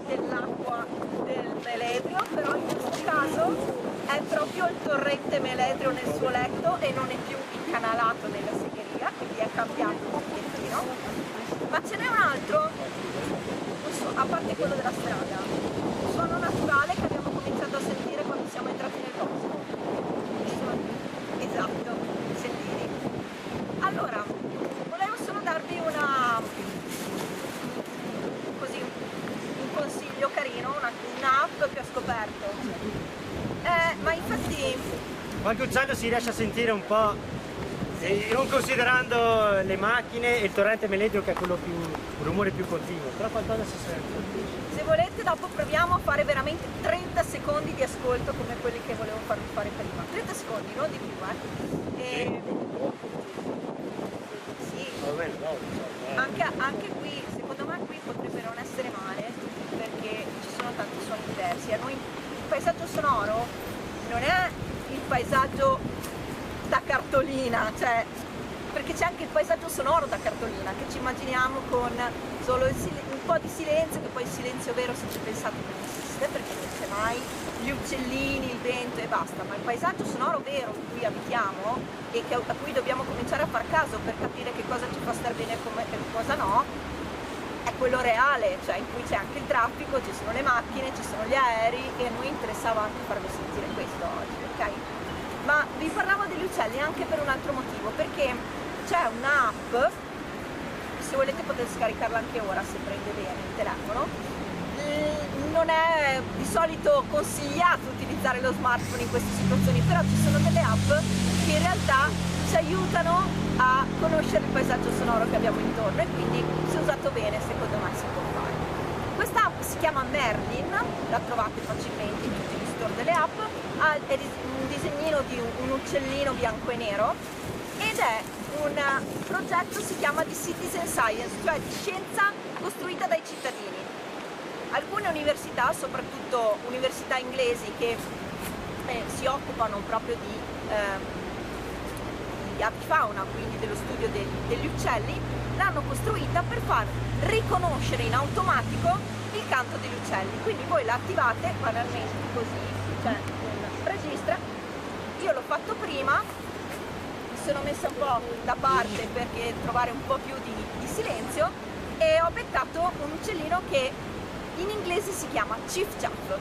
dell'acqua del Meledrio, però in questo caso è proprio il torrente Meledrio nel suo letto e non è più incanalato nella segheria, quindi è cambiato un pochettino. Ma ce n'è un altro, a parte quello della strada, un suono naturale che abbiamo cominciato a sentire quando siamo entrati nel bosco. Esatto, i sentiri. Allora, volevo solo darvi un consiglio carino, un'app che ho scoperto. Ma infatti... Qualche uccello si riesce a sentire un po', non considerando le macchine e il torrente Meledrio che è quello più, un rumore più continuo, però qualcosa si sente. Se volete dopo proviamo a fare veramente 30 secondi di ascolto come quelli che volevo farvi fare prima. 30 secondi, non di più, Sì. Anche qui, secondo me qui potrebbe non essere male, perché ci sono tanti suoni diversi. A noi il paesaggio sonoro non è il paesaggio da cartolina, cioè perché c'è anche il paesaggio sonoro da cartolina che ci immaginiamo con solo un po' di silenzio, che poi il silenzio vero, se ci pensate, non esiste perché non c'è mai, gli uccellini, il vento e basta, ma il paesaggio sonoro vero in cui abitiamo e a cui dobbiamo cominciare a far caso per capire che cosa ci fa star bene e che cosa no, è quello reale, cioè in cui c'è anche il traffico, ci sono le macchine, ci sono gli aerei, e a noi interessava anche farvi sentire questo oggi, ok? Ma vi parlavo degli uccelli anche per un altro motivo, perché c'è un'app, se volete potete scaricarla anche ora se prende bene il telefono. Non è di solito consigliato utilizzare lo smartphone in queste situazioni, però ci sono delle app che in realtà ci aiutano a conoscere il paesaggio sonoro che abbiamo intorno, e quindi se usato bene secondo me si può fare. Questa app si chiama Merlin, la trovate facilmente in tutti gli store delle app, ha un disegnino di un uccellino bianco e nero, ed è un progetto, si chiama di Citizen Science, cioè di scienza costruita dai cittadini. Alcune università, soprattutto università inglesi che si occupano proprio di avifauna, quindi dello studio degli uccelli, l'hanno costruita per far riconoscere in automatico il canto degli uccelli. Quindi voi la attivate banalmente così, cioè registra. Io l'ho fatto prima, mi sono messa un po' da parte perché trovare un po' più di silenzio, e ho beccato un uccellino che in inglese si chiama Chiff Chaff.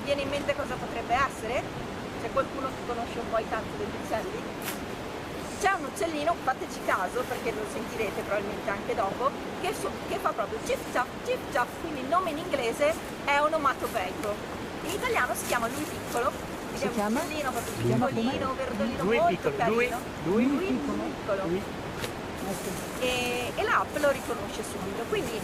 Viene in mente cosa potrebbe essere? C'è qualcuno che conosce un po' i canti degli uccelli? C'è un uccellino, fateci caso perché lo sentirete probabilmente anche dopo, che fa proprio Chiff Chaff, quindi il nome in inglese è onomatopeico. In italiano si chiama Lui Piccolo, Si chiama? Piccolino, proprio Si chiama piccolino, verdolino Lui molto Piccolo, carino. Lui Piccolo. E l'app lo riconosce subito, quindi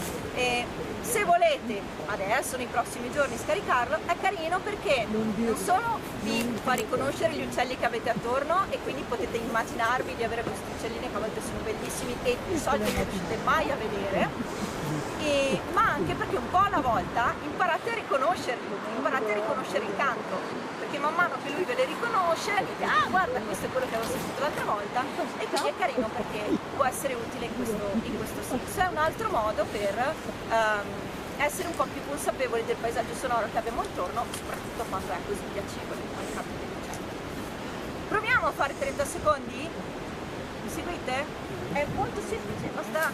se volete adesso nei prossimi giorni scaricarlo è carino perché non solo vi fa riconoscere gli uccelli che avete attorno e quindi potete immaginarvi di avere questi uccellini che a volte sono bellissimi e di solito non riuscite mai a vedere, ma anche perché un po' alla volta imparate a riconoscerli, imparate a riconoscere il canto. Perché man mano che lui ve le riconosce, dite ah guarda questo è quello che avevo sentito l'altra volta e quindi è carino perché può essere utile in questo senso. È un altro modo per essere un po' più consapevoli del paesaggio sonoro che abbiamo intorno, soprattutto quando è così piacevole al canto degli uccelli. Proviamo a fare 30 secondi? Mi seguite? È molto semplice, basta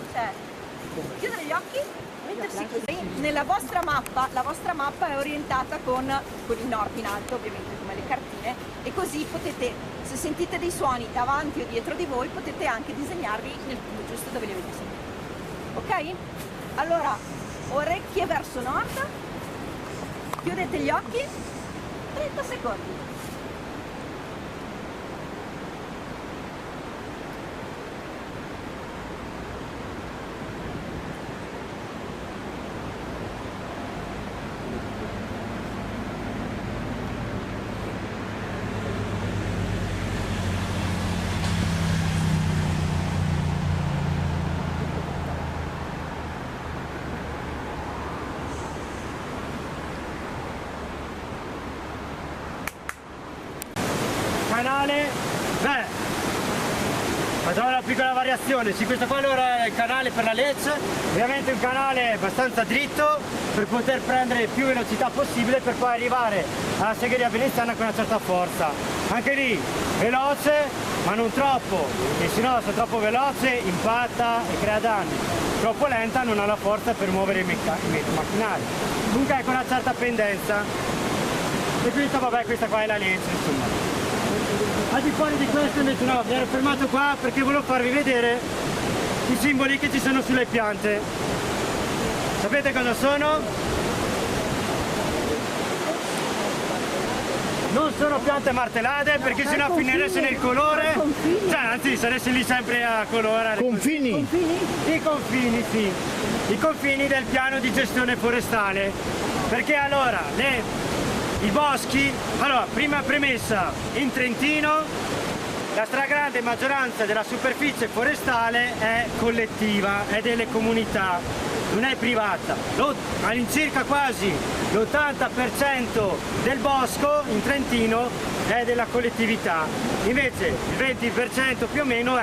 chiudere gli occhi, mettersi così. Nella vostra mappa, la vostra mappa è orientata con il nord in alto, ovviamente come le cartine, e così potete, se sentite dei suoni davanti o dietro di voi, potete anche disegnarvi nel punto giusto dove li avete sentiti. Ok? Allora, orecchie verso nord, chiudete gli occhi, 30 secondi. Canale, facciamo una piccola variazione. Sì, questo qua allora è il canale per la Lecce, ovviamente un canale abbastanza dritto per poter prendere più velocità possibile per poi arrivare alla segheria veneziana con una certa forza. Anche lì veloce ma non troppo, e se no se è troppo veloce impatta e crea danni, troppo lenta non ha la forza per muovere i macchinari, comunque è con una certa pendenza. E questa qua è la Lecce, insomma. Al di fuori di questo invece no, mi ero fermato qua perché volevo farvi vedere i simboli che ci sono sulle piante. Sapete cosa sono? Non sono piante martellate perché sennò finiresse nel colore, cioè anzi sareste lì sempre a colorare. Confini? I confini, sì. I confini del piano di gestione forestale. Perché allora i boschi, allora prima premessa, in Trentino la stragrande maggioranza della superficie forestale è collettiva, è delle comunità, non è privata. All'incirca quasi l'80% del bosco in Trentino è della collettività, invece il 20% più o meno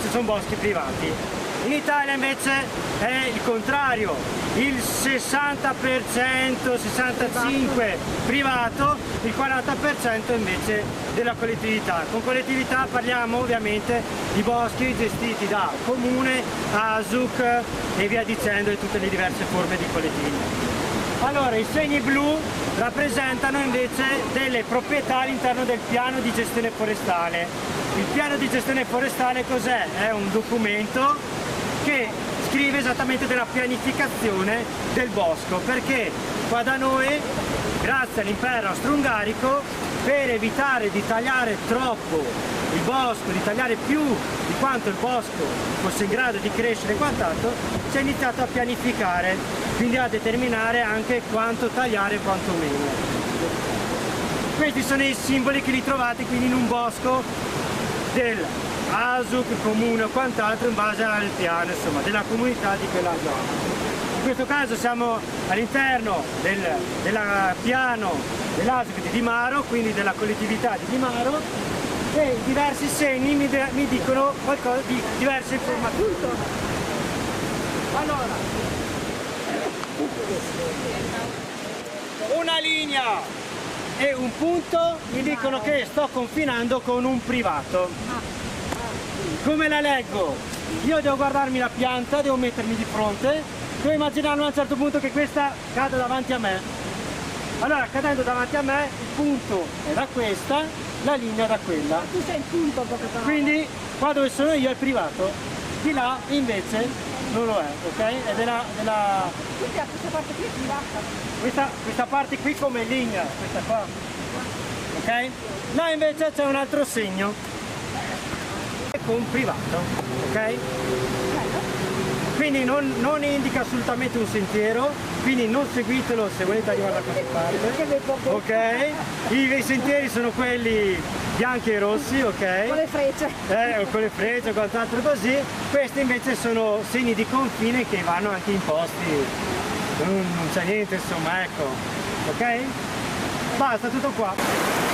sono boschi privati. In Italia invece è il contrario, il 60%, 65% privato, il 40% invece della collettività. Con collettività parliamo ovviamente di boschi gestiti da comune, ASUC e via dicendo, e tutte le diverse forme di collettività. Allora, i segni blu rappresentano invece delle proprietà all'interno del piano di gestione forestale. Il piano di gestione forestale cos'è? È un documento che scrive esattamente della pianificazione del bosco, perché qua da noi, grazie all'impero austro-ungarico, per evitare di tagliare troppo il bosco, di tagliare più di quanto il bosco fosse in grado di crescere e quant'altro, si è iniziato a pianificare, quindi a determinare anche quanto tagliare e quanto meno. Questi sono i simboli che li trovate quindi in un bosco del ASUC, comune o quant'altro in base al piano, insomma, della comunità di quella zona. In questo caso siamo all'interno del piano dell'ASUC di Dimaro, quindi della collettività di Dimaro, e diversi segni mi dicono qualcosa di diverse informazioni. Allora, una linea e un punto mi dicono che sto confinando con un privato. Come la leggo? Io devo guardarmi la pianta, devo mettermi di fronte, devo immaginarmi a un certo punto che questa cada davanti a me. Allora, cadendo davanti a me, il punto è da questa, la linea da quella. Tu sei il punto proprio. Quindi qua dove sono io è privato, di là invece non lo è, ok? È della Quindi a questa parte qui è privata. questa parte qui come linea, questa qua, ok? Là invece c'è un altro segno con privato, ok? Quindi non indica assolutamente un sentiero, quindi non seguitelo se volete arrivare da questa parte, ok? I sentieri sono quelli bianchi e rossi, ok? Con le frecce. Con le frecce o quant'altro così. Questi invece sono segni di confine che vanno anche imposti, non c'è niente, insomma, ecco, ok? Basta, tutto qua.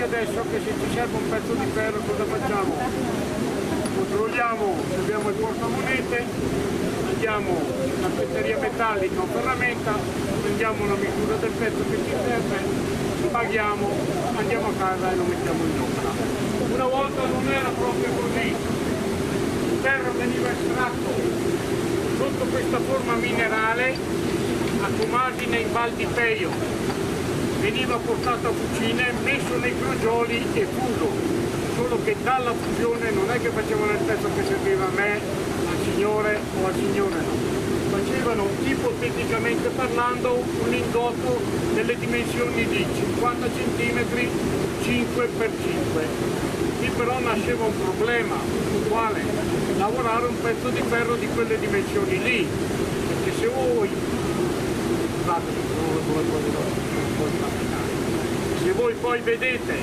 quindi adesso che se ci serve un pezzo di ferro cosa facciamo? Controlliamo se abbiamo il portamonete, andiamo alla petteria metallica o ferramenta, prendiamo la misura del pezzo che ci serve, paghiamo, andiamo a casa e lo mettiamo in opera. Una volta non era proprio così, il ferro veniva estratto sotto questa forma minerale a Comasina in Val di Peio, veniva portato a Fucine, messo nei crogioli e fuso, solo che dalla fusione non è che facevano il pezzo che serviva a me, al signore o al signore no. Facevano ipoteticamente parlando un lingotto delle dimensioni di 50 cm 5x5. Lì però nasceva un problema, quale? Lavorare un pezzo di ferro di quelle dimensioni lì, perché se voi, se voi poi vedete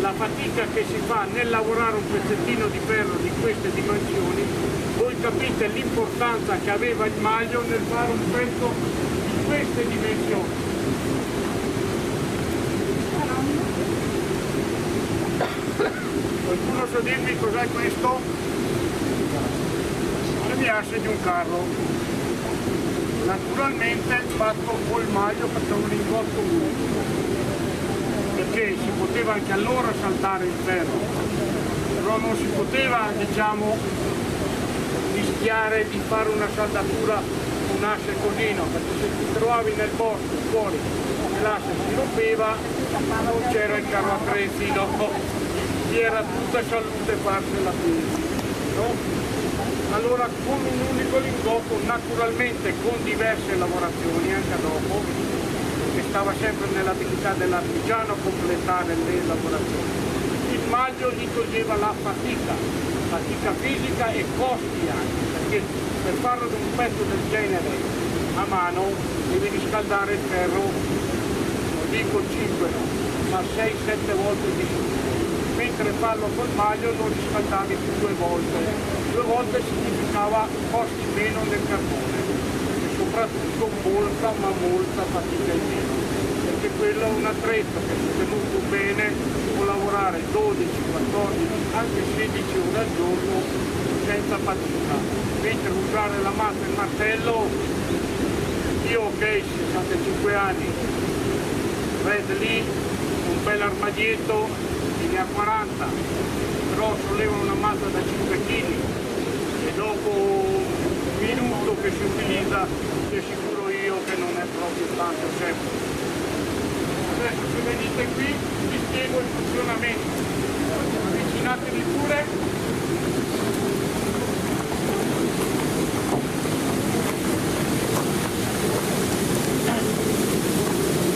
la fatica che si fa nel lavorare un pezzettino di ferro di queste dimensioni, voi capite l'importanza che aveva il maglio nel fare un pezzo di queste dimensioni. Qualcuno sa dirmi cos'è questo? Le asse di un carro. Naturalmente fatto col maglio perché è un lingotto unico, perché si poteva anche allora saltare il ferro, però non si poteva, diciamo, rischiare di fare una saldatura un asse così, no? Perché se ti trovavi nel bosco fuori e l'asse si rompeva non c'era il carro attrezzi, no? Era tutta salute farsela qui, no? Allora con un unico lingotto, naturalmente con diverse lavorazioni anche dopo, che stava sempre nell'abilità dell'artigiano a completare le lavorazioni. Il maglio gli toglieva la fatica fisica e costi anche, perché per farlo di un pezzo del genere a mano devi riscaldare il ferro, non dico 5 no, ma 6-7 volte di più, mentre farlo col maglio lo riscaldavi più 2 volte. 2 volte significava costi meno nel carbone e soprattutto molta fatica in meno, perché quello è un attrezzo che se tenuto bene può lavorare 12, 14, anche 16 ore al giorno senza fatica, mentre usare la mazza e il martello, io ok, 65 anni, vedo lì un bel armadietto, ne ha 40, però solleva una mazza da 5 kg e dopo un minuto che si utilizza ti assicuro io che non è proprio tanto semplice. Adesso se venite qui vi spiego il funzionamento, avvicinatevi pure.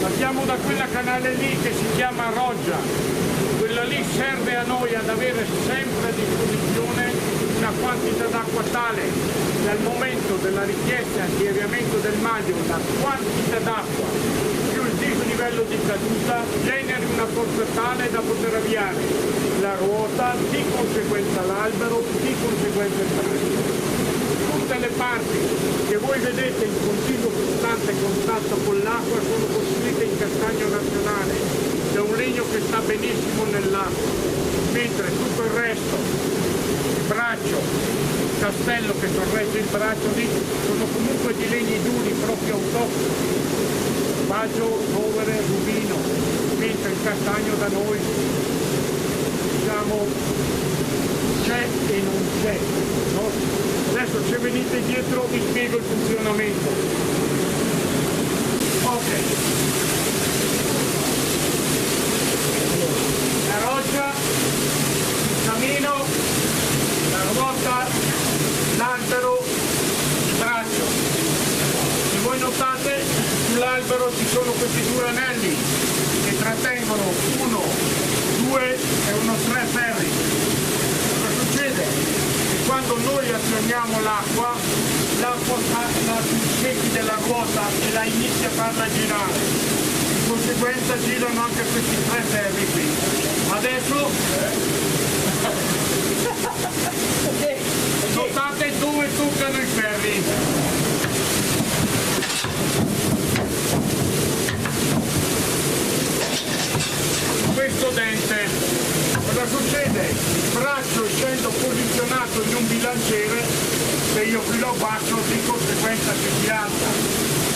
Partiamo da quella canale lì che si chiama roggia, quella lì serve a noi ad avere sempre a disposizione una quantità d'acqua tale che al momento della richiesta di avviamento del maglio la quantità d'acqua più il dislivello di caduta generi una forza tale da poter avviare la ruota, di conseguenza l'albero, di conseguenza il treno. Tutte le parti che voi vedete in continuo costante contatto con l'acqua sono costruite in castagno nazionale, è un legno che sta benissimo nell'acqua, mentre tutto il resto, il braccio, il castello che sorregge il braccio lì, sono comunque di legni duri proprio autoctoni, baggio, rovere, rubino, mentre il castagno da noi, diciamo, c'è e non c'è, no? Adesso se venite dietro vi spiego il funzionamento. Ok. La roggia, il camino, la ruota, l'albero, il braccio. Se voi notate sull'albero ci sono questi 2 anelli che trattengono 1, 2 e 3 ferri. Cosa succede? Quando noi azioniamo l'acqua fa la secchi della ruota e la inizia a farla girare. Di conseguenza girano anche questi 3 ferri qui. Adesso notate dove toccano i ferri. il braccio essendo posizionato in un bilanciere, se io qui lo abbasso di conseguenza si alza.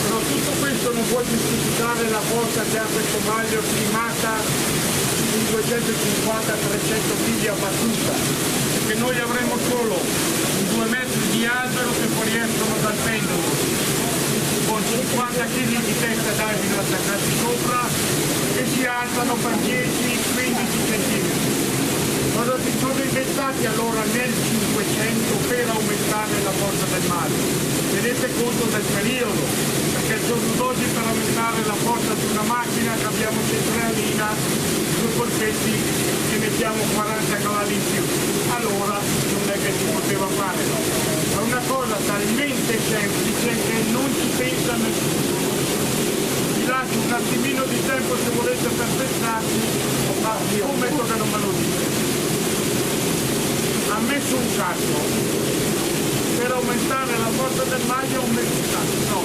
Però tutto questo non può giustificare la forza che ha questo maglio climata di 250-300 kg a battuta, perché noi avremo solo 2 metri di albero che fuoriescono dal pendolo, con 50 kg di testa d'asino attaccati sopra e si alzano per 10-15 cm. Cosa si sono inventati allora nel 500 per aumentare la forza del mare? Tenete conto del periodo, perché al giorno d'oggi per aumentare la forza di una macchina cambiamo centralina, 2 colpetti e mettiamo 40 cavalli in più. Allora non è che si poteva fare. È una cosa talmente semplice che non ci pensa nessuno. Vi lascio un attimino di tempo se volete per pensarci, ma scommetto che non me lo dite. Ha messo un sacco per aumentare la forza del maglio, un messo un sacco, no,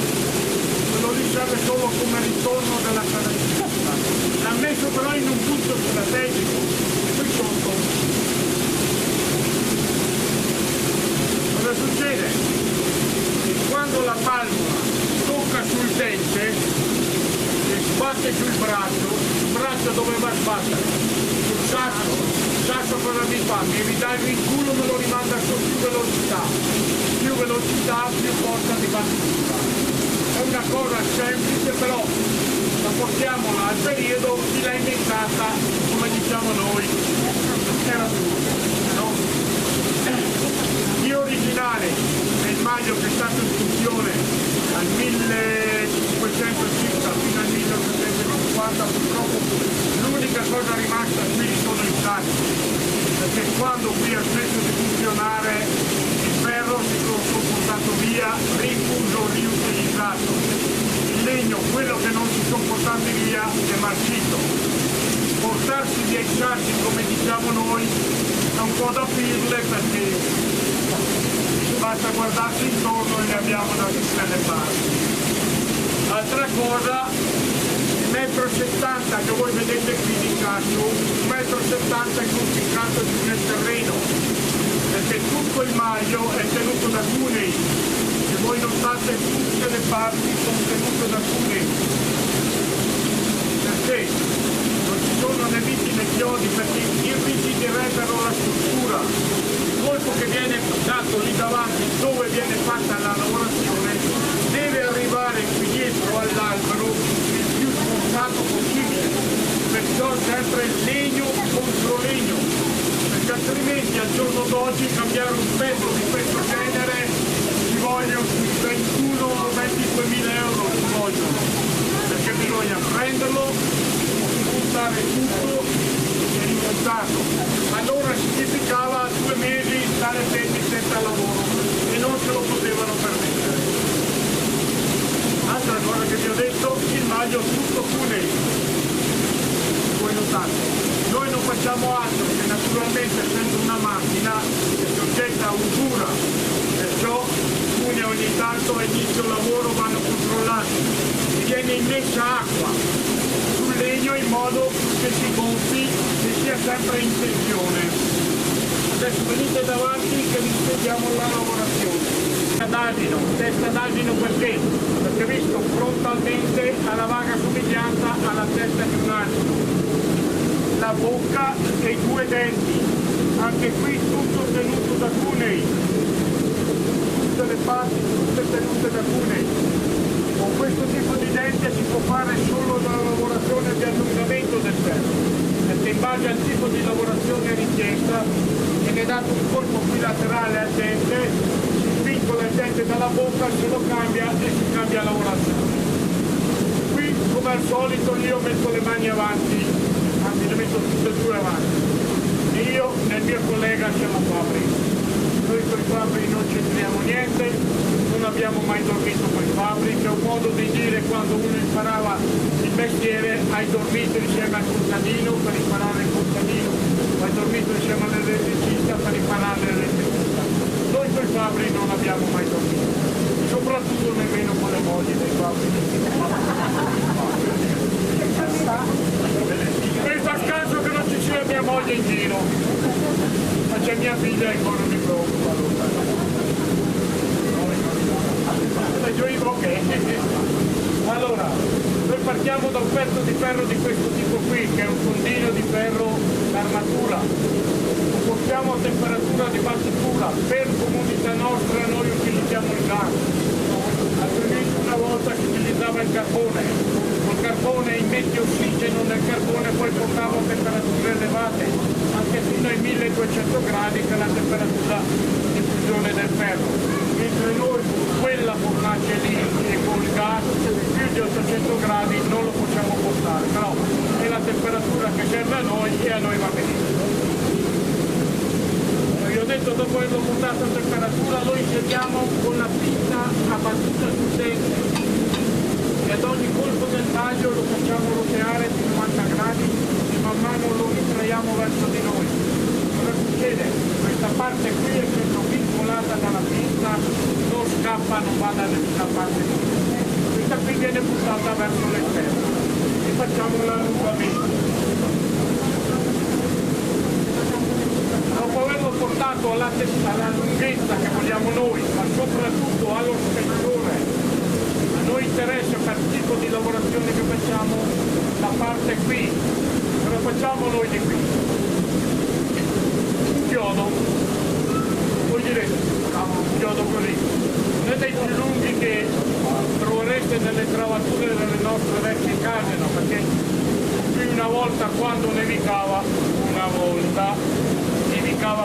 quello lì serve solo come ritorno della caratteristica, l'ha messo però in un punto strategico, qui sotto. Cosa succede? Che quando la palma tocca sul dente e sbatte giù il braccio dove va a sbattere? Sul sasso cosa mi fa? Mi ridà il rinculo, me lo rimanda con più velocità, più forza di battuta. È una cosa semplice, però la portiamola al periodo chi l'ha inventata, come diciamo noi, era tutto, no? L'idea originale del maglio che è stato in funzione dal 1500 circa fino al 1850, purtroppo l'unica cosa rimasta qui sono i sassi, perché quando qui ha smesso di funzionare il ferro si è portato via, rinfuso, riutilizzato. Il legno, quello che non si sono portati via, è marcito. Portarsi via i sassi, come diciamo noi, è un po' da pirle perché basta guardarsi intorno e ne abbiamo da tutte le parti. Altra cosa, il 1,70 m che voi vedete qui di caso, 1,70 m è concentrato giù nel terreno, perché tutto il maglio è tenuto da cunei, se voi notate tutte le parti sono tenute da cunei. Perché? Non ci sono né viti né chiodi, perché irrigidirebbero la struttura. Il colpo che viene dato lì davanti, dove viene fatta la lavorazione, deve arrivare qui dietro all'albero il più sforzato possibile, perciò sempre legno contro legno, perché altrimenti al giorno d'oggi cambiare un pezzo di questo genere ci vogliono 21 o 22 mila euro, ci vogliono, perché bisogna prenderlo, buttare tutto e rimontarlo. Allora significava 2 mesi stare attenti senza lavoro e non se lo potevano permettere. Altra cosa che vi ho detto, il maglio tutto cunei, voi notate. Noi non facciamo altro che naturalmente essendo una macchina è soggetta a usura, perciò cunei ogni tanto a inizio lavoro vanno controllati, viene immessa acqua sul legno in modo che si gonfi e sia sempre in tensione. Adesso venite davanti che vi spieghiamo la lavorazione. Testa d'asino perché? Perché visto frontalmente alla vaga somiglianza alla testa di un asino. La bocca e i 2 denti, anche qui tutto tenuto da cunei, tutte le parti tutte tenute da cunei. Con questo tipo di dente si può fare solo la lavorazione di allungamento del ferro, perché in base al tipo di lavorazione richiesta viene dato un colpo bilaterale al dente, si vincola il dente dalla bocca, se lo cambia e si cambia lavorazione. Qui come al solito io metto le mani avanti, anzi le metto tutte e 2 avanti, e io e il mio collega siamo fabbri. Noi con i fabbri non c'entriamo niente, non abbiamo mai dormito con i fabbri, c'è un modo di dire quando uno imparava il mestiere, hai dormito insieme al contadino per imparare il contadino, hai dormito insieme all'elettricista per imparare l'elettricista. Noi con i fabbri non abbiamo mai dormito, soprattutto nemmeno con le mogli dei fabbri. Questo a scanso che non ci sia mia moglie in giro. figlia ancora mi preoccupa. Ok. Allora, noi partiamo da un pezzo di ferro di questo tipo qui, che è un fondino di ferro d'armatura. Lo portiamo a temperatura di battitura, per comodità nostra noi utilizziamo il gas, altrimenti una volta si utilizzava il carbone. Col carbone immette ossigeno nel carbone, poi portava a temperature elevate, anche fino ai 1200 gradi, che è la temperatura di fusione del ferro. Mentre noi con quella fornace lì e col gas più di 800 gradi non lo possiamo portare, però è la temperatura che serve a noi e a noi va benissimo. Io ho detto, dopo averlo portato a temperatura lo inseriamo con la pinza a battuta sul dente e ad ogni colpo del taglio lo facciamo roteare di 90 gradi e man mano lo ritraiamo verso di noi. Cosa succede? Questa parte qui, essendo vincolata dalla pinza, non scappa, non va da nessuna parte. Questa qui viene buttata verso l'esterno e facciamo l'allungamento. Dopo averlo portato alla lunghezza che vogliamo noi, ma soprattutto allo spessore, a noi interessa per il tipo di lavorazione che facciamo la parte qui. Cosa facciamo noi di qui? Chiodo, voi direte, un chiodo così, non è dei più lunghi che troverete nelle travature delle nostre vecchie case, no? Perché qui una volta quando nevicava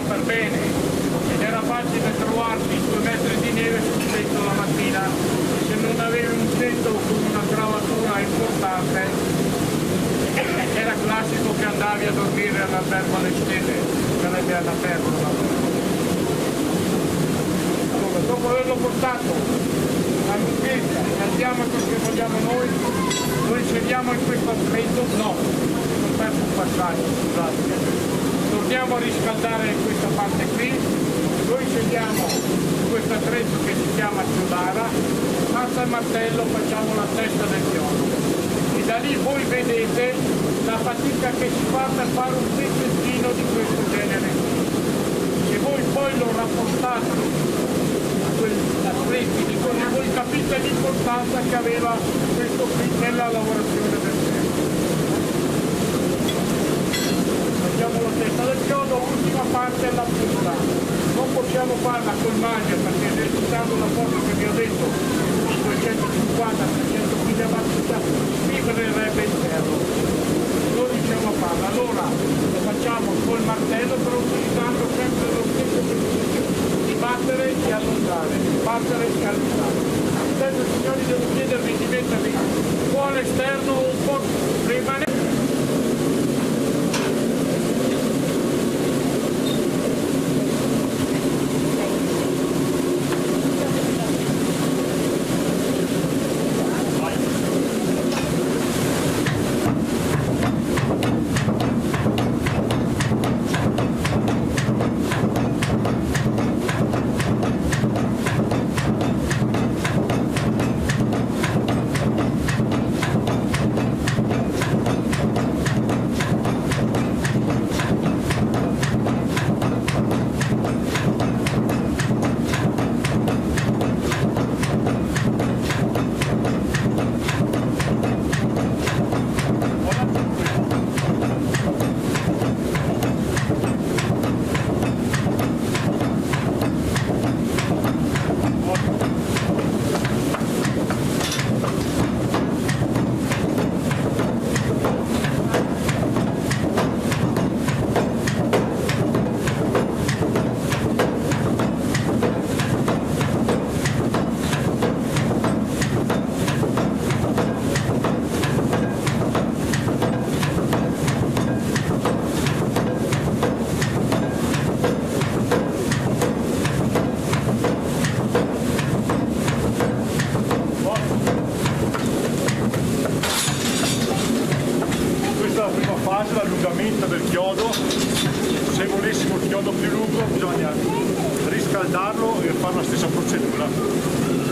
per bene ed era facile trovarsi 2 metri di neve sul tetto la mattina, se non avevi un tetto con una travatura importante era classico che andavi a dormire all'albergo alle stelle, sarebbe all'albergo. Allora, dopo averlo portato a lunghezza e al diametro che vogliamo noi, lo inseriamo in questo attrezzo, no, ho perso un passaggio, scusate. Torniamo a riscaldare questa parte qui, lo inseriamo in questo attrezzo che si chiama chiodara, passa il martello, facciamo la testa del chiodo. E da lì voi vedete la fatica che si fa per fare un pezzettino di questo genere. Se voi poi lo rapportate a quell'attrezzo, voi capite l'importanza che aveva questo qui nella lavorazione del ferro. Facciamo la testa del chiodo, l'ultima parte è la punta. Non possiamo farla col maglia perché esercitando la forza che vi ho detto, 250-300 kg a battuta, vibrerebbe il ferro. Non riusciamo a farla. Allora lo facciamo col martello, però utilizzando sempre lo stesso principio di battere e allungare, battere e allungare. Adesso signori devo chiedervi di mettervi un po' all'esterno, un po' rimanere. L'allungamento del chiodo. Se volessimo il chiodo più lungo bisogna riscaldarlo e fare la stessa procedura,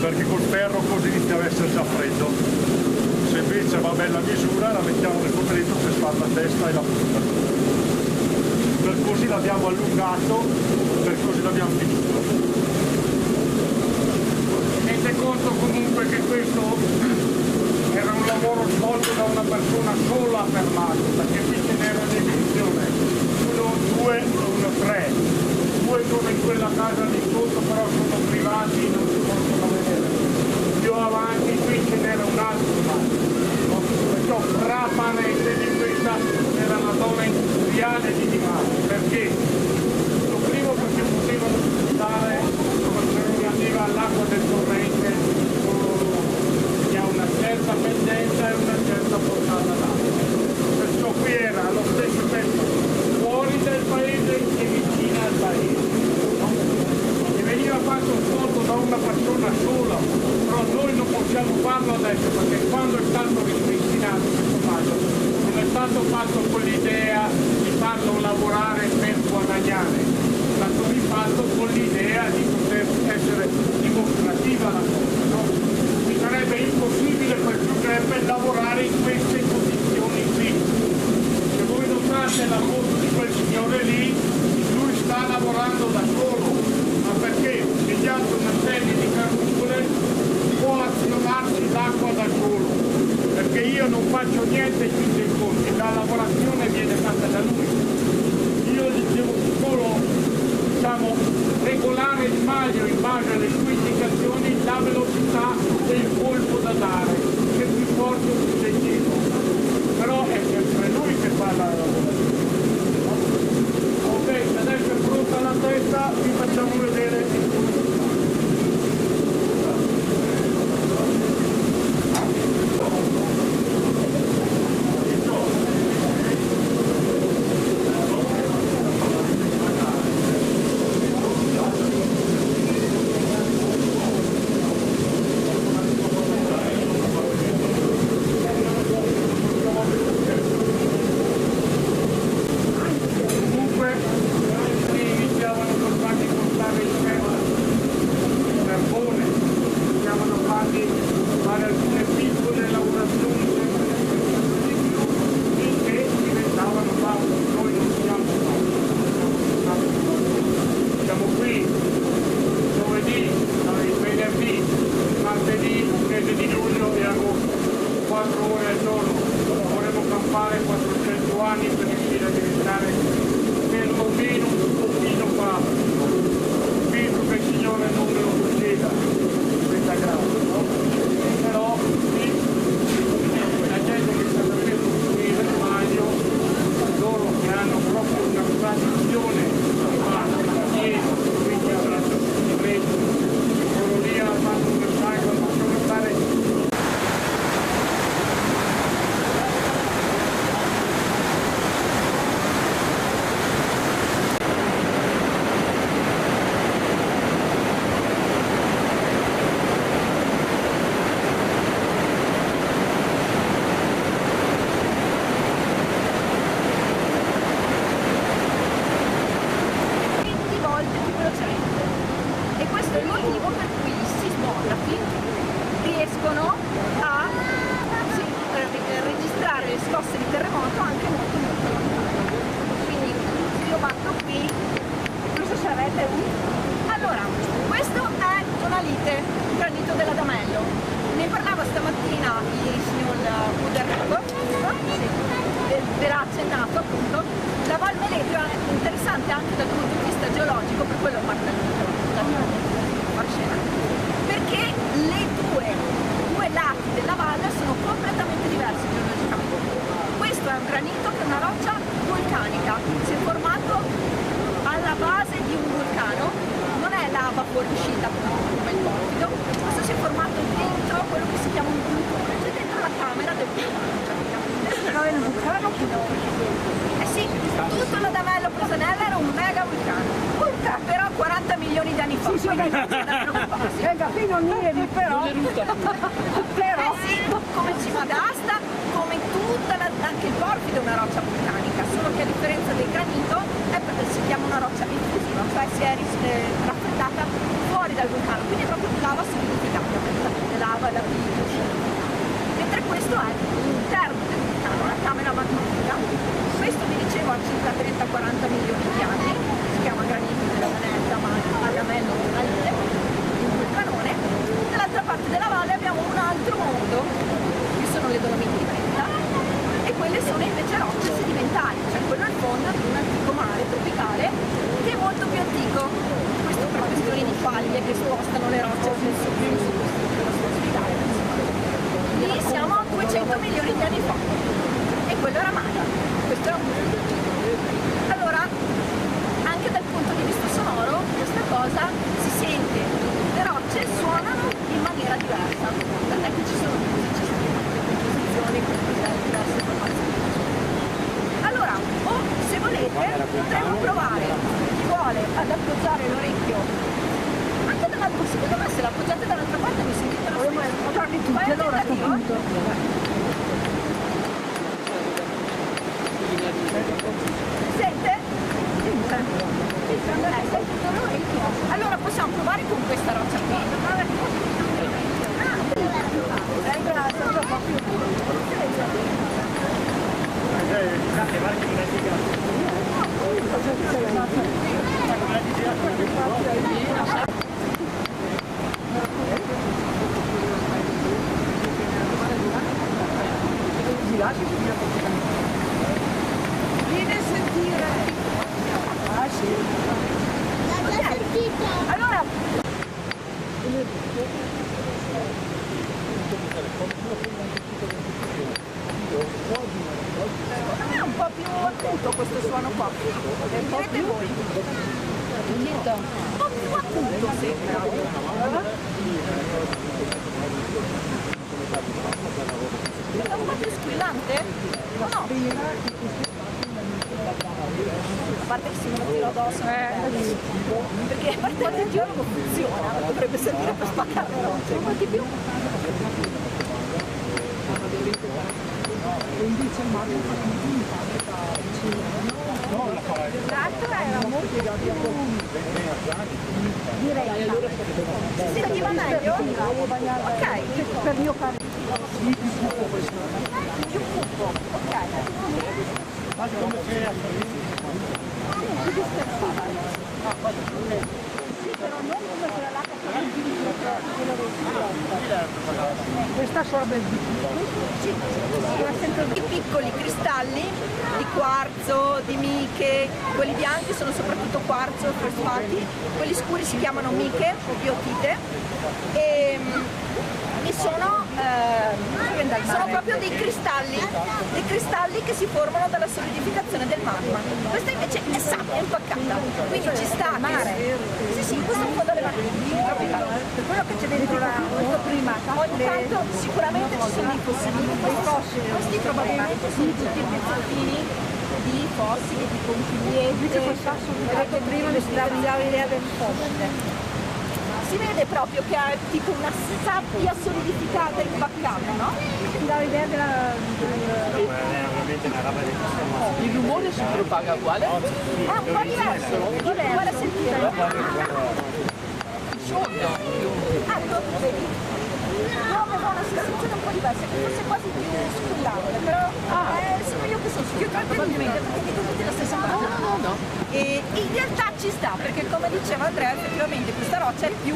perché col ferro così inizia a essere già freddo. Se invece va bella misura la mettiamo nel coperto per fare la testa e la punta. per così l'abbiamo allungato, per così l'abbiamo finito. Tenete conto comunque che questo era un lavoro svolto da una persona sola per l'altro, perché qui ce n'era un'esibizione, 1, 2, 1, 3. 2 sono in quella casa lì sotto, però sono privati, non si possono vedere. Più avanti qui ce n'era un altro no? Perciò prapanese di questa era una zona industriale di Di Mauro. Perché? Lo primo perché potevano sfruttare relativa all'acqua del torrente, che ha una certa pendenza e una certa portata d'acqua. Perciò qui era allo stesso tempo fuori del paese e vicino al paese. No? E veniva fatto un foto da una persona sola, però noi non possiamo farlo adesso perché quando è stato ripristinato questo vaso non è stato fatto con l'idea di farlo lavorare per guadagnare, è stato rifatto con l'idea di poter essere dimostrativa la cosa. No? Mi sarebbe impossibile per Giuseppe lavorare in queste condizioni qui. Se voi notate la foto di quel signore lì, lui sta lavorando da solo, ma perché? Pigliando una serie di carrucole può azionarsi l'acqua da solo, perché io non faccio niente più dei conti, la lavorazione viene fatta da lui. Io gli devo solo, diciamo, regolare il maglio in base alle sue indicazioni, la velocità del colpo da dare, che più forte o più leggero. Però è sempre lui che fa la lavorazione. Ok, adesso è pronta la testa, vi facciamo vedere il colpo. Mentre questo è l'interno del vulcano, la camera magmatica. Questo vi dicevo ha circa 30-40 milioni di anni, si chiama granito della Veneta, ma a lamello monalite, in quel canone. Dall'altra parte della valle abbiamo un altro mondo, che sono le Dolomiti di Brenta, e quelle sono invece rocce sedimentari, cioè quello è il fondo di un antico mare tropicale che è molto più antico. Questo per questioni di faglie che spostano le rocce più su più su lì siamo a 200 milioni di anni fa e quello era mare, questo era un mondo. Allora, anche dal punto di vista sonoro questa cosa si sente, le rocce suonano in maniera diversa, tant'è che ci sono musicisti in posizioni con diverse formazioni. Allora, o se volete potremmo provare, chi vuole, ad appoggiare l'orecchio anche dall'altro, secondo me se l'appoggiate dall'altra parte mi sentite lo stesso. Trovi tutti, allora sto punto. Sente? Sente l'orecchio. Allora possiamo provare con questa roccia qui. Viene a sentire. Ah sì. Allora è un po' più acuto questo suono qua, direte voi. Un po' più acuto sembra. È un po' più squillante? O no? A parte che se me lo tiro addosso perché a parte il geologo funziona, dovrebbe servire per spaccare le rocce, un po' di più. L'altro era molto più diretta. Si sentiva meglio? Ok, per il mio caso. Più cupo, ok. Questa sorbe I piccoli cristalli di quarzo, di miche, quelli bianchi sono soprattutto quarzo, fosfati, quelli scuri si chiamano miche o biotite e sono proprio dei cristalli che si formano dalla solidificazione del magma. Questa invece è sana, è impaccata, quindi ci sta mare. Sì, questo è un po' dalle macchine, per quello che c'è dentro questo prima. Ogni tanto sicuramente ci sono i fossili, questi probabilmente sono tutti pezzettini di fossili, di conchigliette, vedete prima mi si dava l'idea del fossile. Si vede proprio che ha tipo una sabbia solidificata impaccata, no? Si dà l'idea della... Il rumore si propaga uguale? È un po' diverso, uguale a sentire. Ecco, vedi? Io avevo una sensazione un po' diversa, che fosse quasi più squillante, però sono io che sono più tranquillamente perché dico tutti la stessa cosa. No. E in realtà ci sta, perché come diceva Andrea, effettivamente questa roccia è più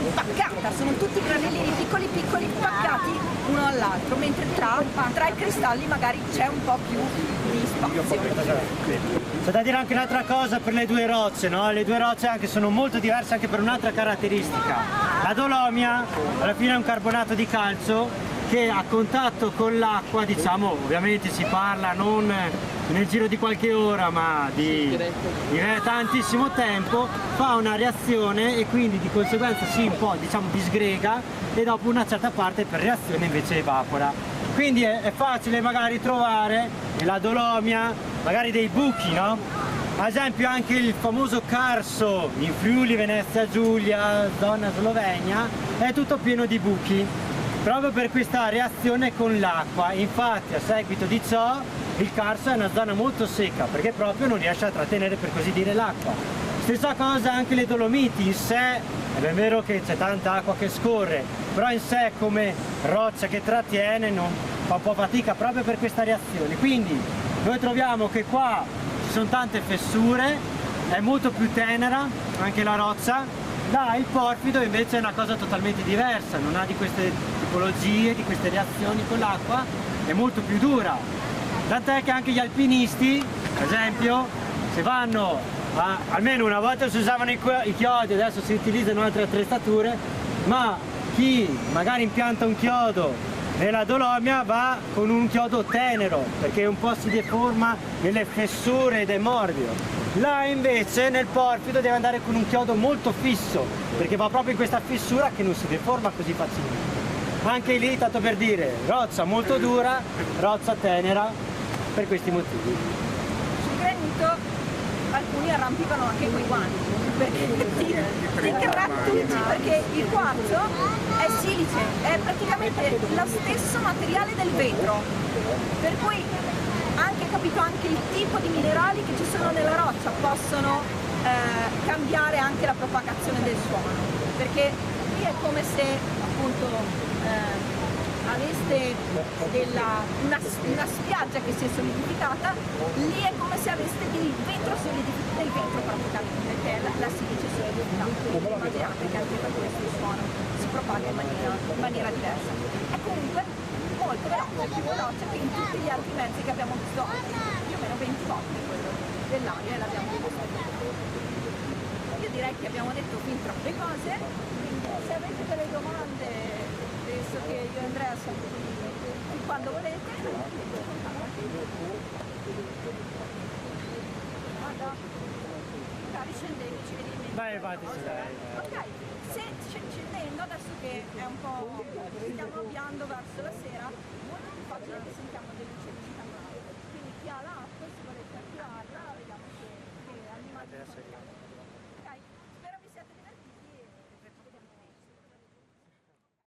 impaccata, sono tutti granellini piccoli impaccati uno all'altro, mentre tra i cristalli magari c'è un po' più di spazio. C'è da dire anche un'altra cosa per le due rocce, no? Le due rocce anche sono molto diverse anche per un'altra caratteristica. La dolomia alla fine è un carbonato di calcio che a contatto con l'acqua, diciamo, ovviamente si parla non nel giro di qualche ora ma di tantissimo tempo, fa una reazione e quindi di conseguenza si un po', diciamo, disgrega e dopo una certa parte per reazione invece evapora. Quindi è facile magari trovare nella dolomia magari dei buchi, no? Ad esempio anche il famoso Carso in Friuli, Venezia Giulia, zona Slovenia, è tutto pieno di buchi, proprio per questa reazione con l'acqua. Infatti a seguito di ciò il Carso è una zona molto secca perché proprio non riesce a trattenere, per così dire, l'acqua. Stessa cosa anche le Dolomiti, in sé è ben vero che c'è tanta acqua che scorre, però in sé come roccia che trattiene non fa un po' fatica proprio per questa reazione. Quindi noi troviamo che qua ci sono tante fessure, è molto più tenera anche la roccia. Là il porfido invece è una cosa totalmente diversa, non ha di queste tipologie, di queste reazioni con l'acqua, è molto più dura. Tant'è che anche gli alpinisti, per esempio, se vanno almeno una volta si usavano i chiodi, adesso si utilizzano altre attrezzature, ma chi magari impianta un chiodo nella Dolomia va con un chiodo tenero, perché un po' si deforma nelle fessure ed è morbido. Là invece nel porfido deve andare con un chiodo molto fisso, perché va proprio in questa fissura che non si deforma così facilmente. Anche lì, tanto per dire, roccia molto dura, roccia tenera, per questi motivi. Sul granito alcuni arrampicano anche coi guanti, perché ti grattugi, perché il quarzo è silice, è praticamente lo stesso materiale del vetro, per cui anche il tipo di minerali che ci sono nella roccia possono cambiare anche la propagazione del suono, perché qui è come se appunto aveste una spiaggia che si è solidificata, lì è come se aveste del vetro praticamente, che è la silice solidificata. Immaginate che anche per questo il suono si propaga in maniera diversa. È comunque molto veloce, più veloce che in tutti gli altri mezzi che abbiamo visto oggi, più o meno 20 volte quello dell'aria, e l'abbiamo visto. Io direi che abbiamo detto fin troppe cose, quindi se avete delle domande, penso che io e Andrea siamo qui quando volete. Guarda, riscendendo ci vedi in mente. Vai, ok, se scendendo, adesso che è un po', ci stiamo avviando verso la sera, molto più facile che sentiamo delle luci cambiare. Quindi chi ha l'app, se volete attivarla, vediamo che animati sono.